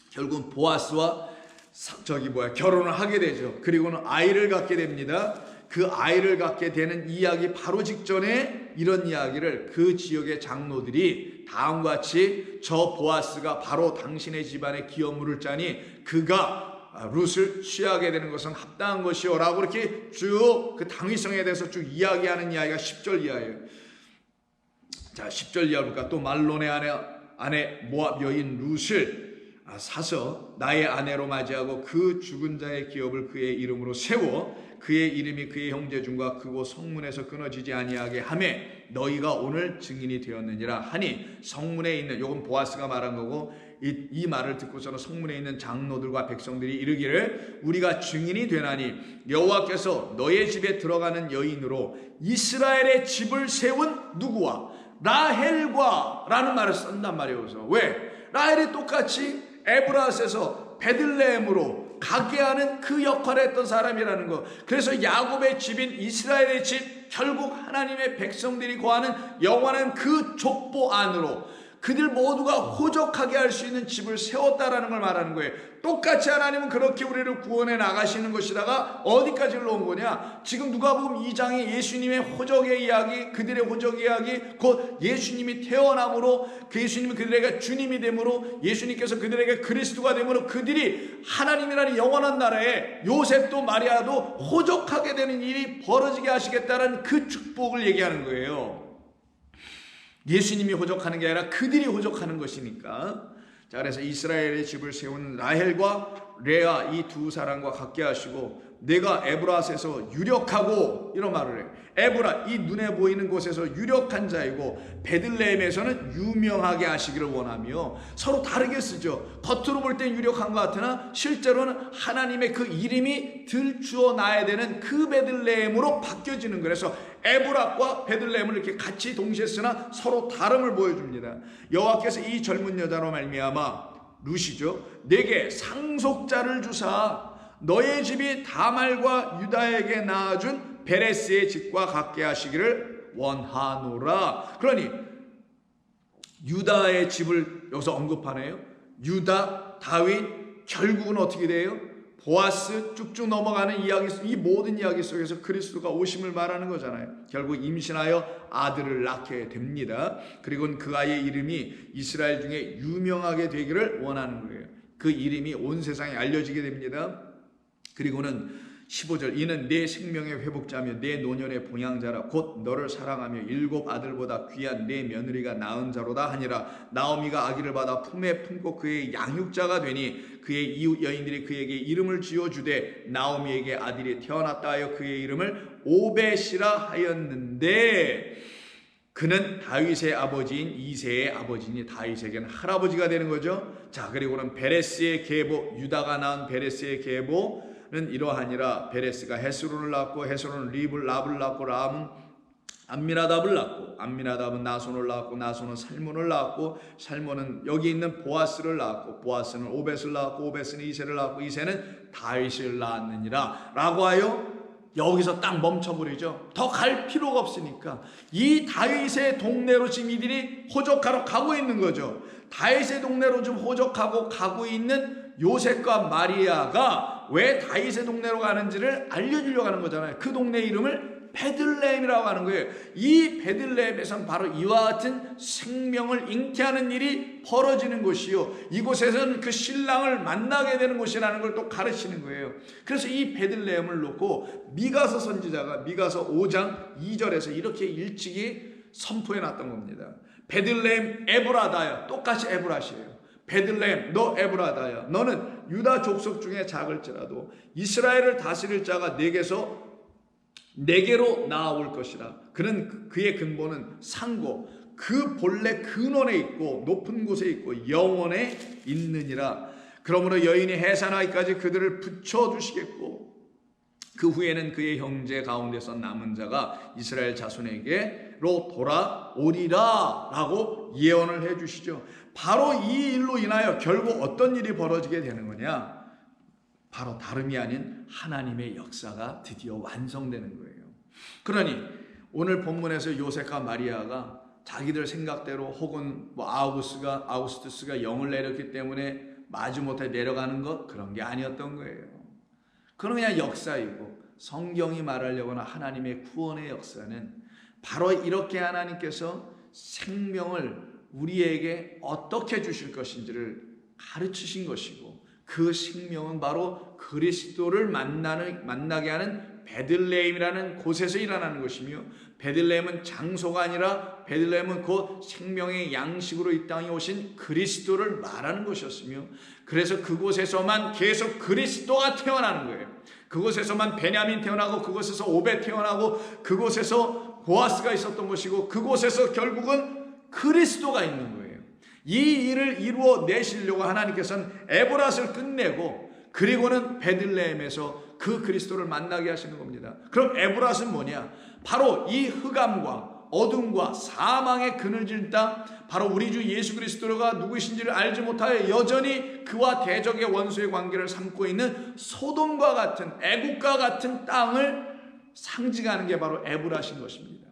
결국은 보아스와 결혼을 하게 되죠. 그리고는 아이를 갖게 됩니다. 그 아이를 갖게 되는 이야기 바로 직전에 이런 이야기를 그 지역의 장로들이 다음과 같이, 저 보아스가 바로 당신의 집안의 기업 물을 자니 그가 룻을 취하게 되는 것은 합당한 것이요 라고 이렇게 쭉 그 당위성에 대해서 쭉 이야기하는 이야기가 10절 이하예요. 자, 10절 이하 볼까? 또 말론의 아내 모압 여인 룻을 사서 나의 아내로 맞이하고 그 죽은 자의 기업을 그의 이름으로 세워 그의 이름이 그의 형제 중과 그곳 성문에서 끊어지지 아니하게 하매 너희가 오늘 증인이 되었느니라 하니, 성문에 있는, 요건 보아스가 말한 거고, 이 말을 듣고서는 성문에 있는 장로들과 백성들이 이르기를 우리가 증인이 되나니 여호와께서 너의 집에 들어가는 여인으로 이스라엘의 집을 세운 누구와? 라헬과 라는 말을 쓴단 말이에요. 그래서 왜? 라헬이 똑같이 에브라스에서 베들레헴으로 가게 하는 그 역할을 했던 사람이라는 것. 그래서 야곱의 집인 이스라엘의 집, 결국 하나님의 백성들이 거하는 영원한 그 족보 안으로 그들 모두가 호적하게 할 수 있는 집을 세웠다라는 걸 말하는 거예요. 똑같이 하나님은 그렇게 우리를 구원해 나가시는 것이다가 어디까지 올라온 거냐? 지금 누가복음 2장에 예수님의 호적의 이야기, 그들의 호적의 이야기, 곧 예수님이 태어남으로 그 예수님이 그들에게 주님이 됨으로 예수님께서 그들에게 그리스도가 됨으로 그들이 하나님이라는 영원한 나라에 요셉도 마리아도 호적하게 되는 일이 벌어지게 하시겠다는 그 축복을 얘기하는 거예요. 예수님이 호적하는 게 아니라 그들이 호적하는 것이니까. 자, 그래서 이스라엘의 집을 세운 라헬과 레아 이 두 사람과 같게 하시고 내가 에브라스에서 유력하고 이런 말을 해요. 에브라 이 눈에 보이는 곳에서 유력한 자이고 베들레헴에서는 유명하게 하시기를 원하며 서로 다르게 쓰죠. 겉으로 볼 땐 유력한 것 같으나 실제로는 하나님의 그 이름이 들추어 놔야 되는 그 베들레헴으로 바뀌어지는 거예요. 그래서 에브라과 베들레헴을 이렇게 같이 동시에 쓰나 서로 다름을 보여줍니다. 여호와께서 이 젊은 여자로 말미암아 루시죠. 내게 상속자를 주사 너의 집이 다말과 유다에게 낳아준 베레스의 집과 같게 하시기를 원하노라. 그러니 유다의 집을 여기서 언급하네요. 유다, 다윗, 결국은 어떻게 돼요? 보아스, 쭉쭉 넘어가는 이야기, 이 모든 이야기 속에서 그리스도가 오심을 말하는 거잖아요. 결국 임신하여 아들을 낳게 됩니다. 그리고 그 아이의 이름이 이스라엘 중에 유명하게 되기를 원하는 거예요. 그 이름이 온 세상에 알려지게 됩니다. 그리고는 15절 이는 내 생명의 회복자며 내 노년의 봉양자라 곧 너를 사랑하며 7 아들보다 귀한 내 며느리가 낳은 자로다 하니라. 나오미가 아기를 받아 품에 품고 그의 양육자가 되니 그의 이웃 여인들이 그에게 이름을 지어주되 나오미에게 아들이 태어났다 하여 그의 이름을 오벳이라 하였는데 그는 다윗의 아버지인 이새의 아버지니 다윗에게는 할아버지가 되는 거죠. 자, 그리고는 베레스의 계보, 유다가 낳은 베레스의 계보 는 이러하니라. 베레스가 헤스론을 낳고 헤스론은 랍을 낳고 람은 암미나답을 낳고 암미나답은 나손을 낳고 나손은 살몬을 낳고 살몬은 여기 있는 보아스를 낳고 보아스는 오벳을 낳고 오벳은 이새를 낳고 이새는 다윗을 낳았느니라 라고 하여 여기서 딱 멈춰버리죠. 더 갈 필요가 없으니까 이 다윗의 동네로 지금 이들이 호적하러 가고 있는 거죠. 다윗의 동네로 좀 호적하고 가고 있는 요셉과 마리아가 왜 다윗의 동네로 가는지를 알려주려고 하는 거잖아요. 그 동네 이름을 베들레헴이라고 하는 거예요. 이 베들레헴에선 바로 이와 같은 생명을 잉태하는 일이 벌어지는 곳이요, 이곳에서는 그 신랑을 만나게 되는 곳이라는 걸 또 가르치는 거예요. 그래서 이 베들레헴을 놓고 미가서 선지자가 미가서 5장 2절에서 이렇게 일찍이 선포해 놨던 겁니다. 베들레헴 에브라다야, 똑같이 에브라시예요. 베들레헴 너 에브라다야, 너는 유다 족속 중에 작을지라도 이스라엘을 다스릴 자가 내게로 나아올 것이라. 그는 그의 근본은 상고 그 본래 근원에 있고 높은 곳에 있고 영원에 있느니라. 그러므로 여인이 해산하기까지 그들을 붙여주시겠고 그 후에는 그의 형제 가운데서 남은 자가 이스라엘 자손에게로 돌아오리라 라고 예언을 해주시죠. 바로 이 일로 인하여 결국 어떤 일이 벌어지게 되는 거냐? 바로 다름이 아닌 하나님의 역사가 드디어 완성되는 거예요. 그러니 오늘 본문에서 요셉과 마리아가 자기들 생각대로 혹은 아우구스투스가 영을 내렸기 때문에 마지못해 내려가는 것, 그런 게 아니었던 거예요. 그건 그냥 역사이고, 성경이 말하려고 하는 하나님의 구원의 역사는 바로 이렇게 하나님께서 생명을 우리에게 어떻게 주실 것인지를 가르치신 것이고, 그 생명은 바로 그리스도를 만나게 하는 베들레헴이라는 곳에서 일어나는 것이며, 베들레헴은 장소가 아니라 베들레헴은 곧 생명의 양식으로 이 땅에 오신 그리스도를 말하는 것이었으며, 그래서 그곳에서만 계속 그리스도가 태어나는 거예요. 그곳에서만 베냐민 태어나고, 그곳에서 오벳 태어나고, 그곳에서 보아스가 있었던 것이고, 그곳에서 결국은 그리스도가 있는 거예요. 이 일을 이루어 내시려고 하나님께서는 에브라스를 끝내고, 그리고는 베들레헴에서 그 그리스도를 만나게 하시는 겁니다. 그럼 에브라스는 뭐냐? 바로 이 흑암과 어둠과 사망의 그늘진 땅, 바로 우리 주 예수 그리스도가 누구이신지를 알지 못하여 여전히 그와 대적의 원수의 관계를 삼고 있는 소돔과 같은, 애국과 같은 땅을 상징하는 게 바로 에브라신 것입니다.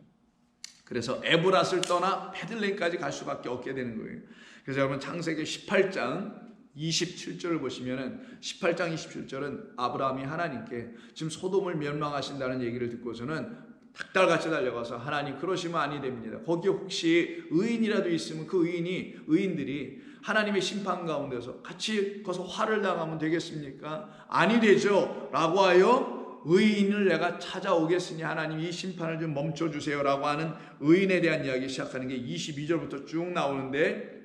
그래서 에브랏을 떠나 베들레헴까지 갈 수밖에 없게 되는 거예요. 그래서 여러분 창세기 18장 27절을 보시면은 18장 27절은 아브라함이 하나님께 지금 소돔을 멸망하신다는 얘기를 듣고서는 닭달같이 달려가서 하나님 그러시면 아니 됩니다. 거기에 혹시 의인이라도 있으면 그 의인들이 하나님의 심판 가운데서 같이 거기서 화를 당하면 되겠습니까? 아니 되죠 라고 하여 의인을 내가 찾아오겠으니 하나님 이 심판을 좀 멈춰주세요 라고 하는 의인에 대한 이야기 시작하는 게 22절부터 쭉 나오는데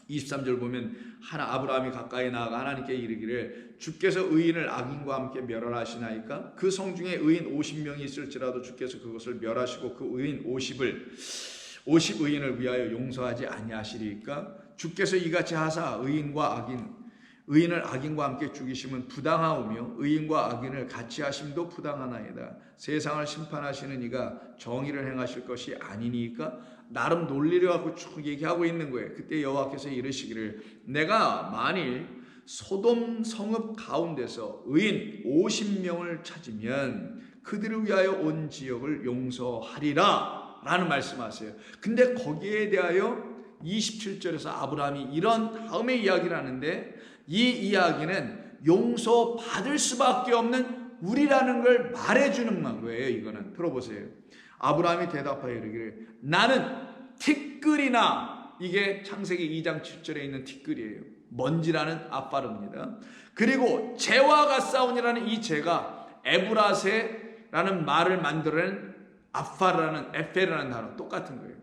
23절 보면 아브라함이 가까이 나아가 하나님께 이르기를 주께서 의인을 악인과 함께 멸하시나이까? 그 성 중에 의인 50명이 있을지라도 주께서 그것을 멸하시고 그 의인 50 의인을 위하여 용서하지 아니하시리까? 주께서 이같이 하사 의인을 악인과 함께 죽이심은 부당하오며 의인과 악인을 같이 하심도 부당하나이다. 세상을 심판하시는 이가 정의를 행하실 것이 아니니까? 나름 논리를 갖고 쭉 얘기하고 있는 거예요. 그때 여호와께서 이르시기를 내가 만일 소돔 성읍 가운데서 의인 50명을 찾으면 그들을 위하여 온 지역을 용서하리라 라는 말씀하세요. 근데 거기에 대하여 27절에서 아브라함이 이런 다음에 이야기를 하는데 이 이야기는 용서받을 수밖에 없는 우리라는 걸 말해주는 거예요. 이거는 들어보세요. 아브라함이 대답하여 이르기를 나는 티끌이나, 이게 창세기 2장 7절에 있는 티끌이에요. 먼지라는 아파르입니다. 그리고 재와 같사온이라는 이 재가 에브라세라는 말을 만들어낸 아파르라는 에페라는 단어 똑같은 거예요.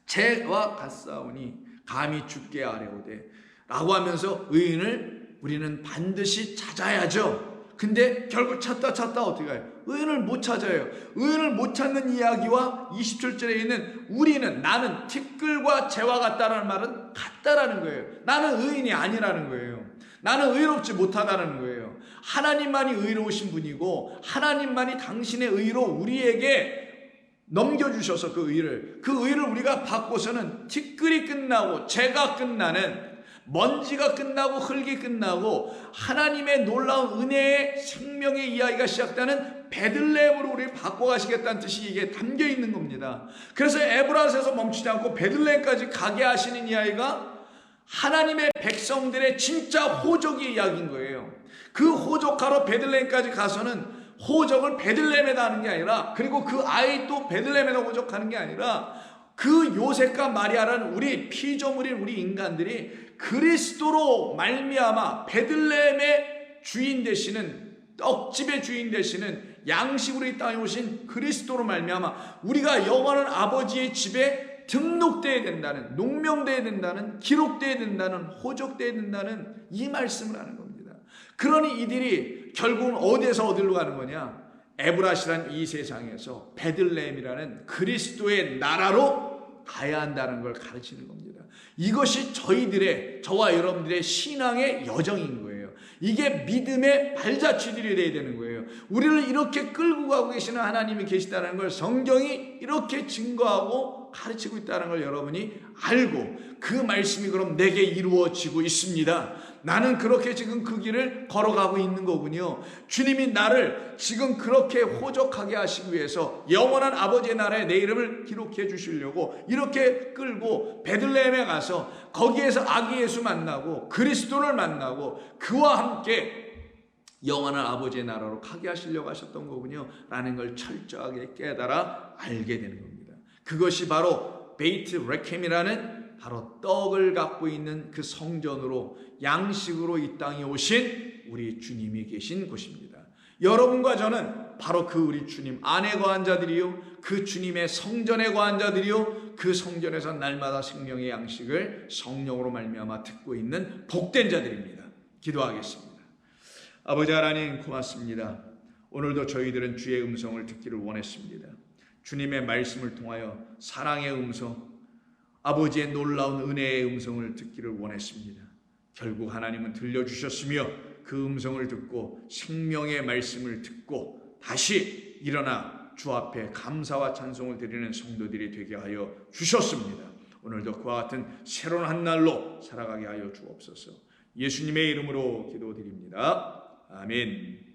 재와 같사오니 감히 죽게 아뢰오되 라고 하면서 의인을 우리는 반드시 찾아야죠. 근데 결국 찾다 어떻게 가요? 의인을 못 찾아요. 의인을 못 찾는 이야기와 27절에 있는 우리는, 나는 티끌과 재와 같다라는 말은 같다라는 거예요. 나는 의인이 아니라는 거예요. 나는 의롭지 못하다는 거예요. 하나님만이 의로우신 분이고 하나님만이 당신의 의로 우리에게 넘겨주셔서 그 의를 우리가 받고서는 티끌이 끝나고 재가 끝나는, 먼지가 끝나고 흙이 끝나고 하나님의 놀라운 은혜의 생명의 이야기가 시작되는 베들레헴으로 우리를 바꿔가시겠다는 뜻이 이게 담겨 있는 겁니다. 그래서 에브라스에서 멈추지 않고 베들레헴까지 가게 하시는 이야기가 하나님의 백성들의 진짜 호적의 이야기인 거예요. 그 호적하러 베들레헴까지 가서는 호적을 베들레헴에다 하는 게 아니라, 그리고 그 아이 또 베들레헴에다 호적하는 게 아니라, 그 요셉과 마리아라는 우리 피조물인 우리 인간들이 그리스도로 말미암아 베들레헴의 주인 되시는, 떡집의 주인 되시는, 양식으로 이 땅에 오신 그리스도로 말미암아 우리가 영원한 아버지의 집에 등록되어야 된다는, 농명되어야 된다는, 기록되어야 된다는, 호적되어야 된다는 이 말씀을 하는 겁니다. 그러니 이들이 결국은 어디에서 어디로 가는 거냐? 에브라시란 이 세상에서 베들레헴이라는 그리스도의 나라로 가야 한다는 걸 가르치는 겁니다. 이것이 저와 여러분들의 신앙의 여정인 거예요. 이게 믿음의 발자취들이 되어야 되는 거예요. 우리를 이렇게 끌고 가고 계시는 하나님이 계시다는 걸 성경이 이렇게 증거하고 가르치고 있다는 걸 여러분이 알고 그 말씀이 그럼 내게 이루어지고 있습니다. 나는 그렇게 지금 그 길을 걸어가고 있는 거군요. 주님이 나를 지금 그렇게 호적하게 하시기 위해서 영원한 아버지의 나라에 내 이름을 기록해 주시려고 이렇게 끌고 베들레헴에 가서 거기에서 아기 예수 만나고 그리스도를 만나고 그와 함께 영원한 아버지의 나라로 가게 하시려고 하셨던 거군요 라는 걸 철저하게 깨달아 알게 되는 겁니다. 그것이 바로 베이트 레켐이라는 바로 떡을 갖고 있는 그 성전으로 양식으로 이 땅에 오신 우리 주님이 계신 곳입니다. 여러분과 저는 바로 그 우리 주님 안에 거한 자들이요, 그 주님의 성전에 거한 자들이요, 그 성전에서 날마다 생명의 양식을 성령으로 말미암아 듣고 있는 복된 자들입니다. 기도하겠습니다. 아버지 하나님 고맙습니다. 오늘도 저희들은 주의 음성을 듣기를 원했습니다. 주님의 말씀을 통하여 사랑의 음성, 아버지의 놀라운 은혜의 음성을 듣기를 원했습니다. 결국 하나님은 들려주셨으며 그 음성을 듣고 생명의 말씀을 듣고 다시 일어나 주 앞에 감사와 찬송을 드리는 성도들이 되게 하여 주셨습니다. 오늘도 그와 같은 새로운 한 날로 살아가게 하여 주옵소서. 예수님의 이름으로 기도드립니다. 아멘.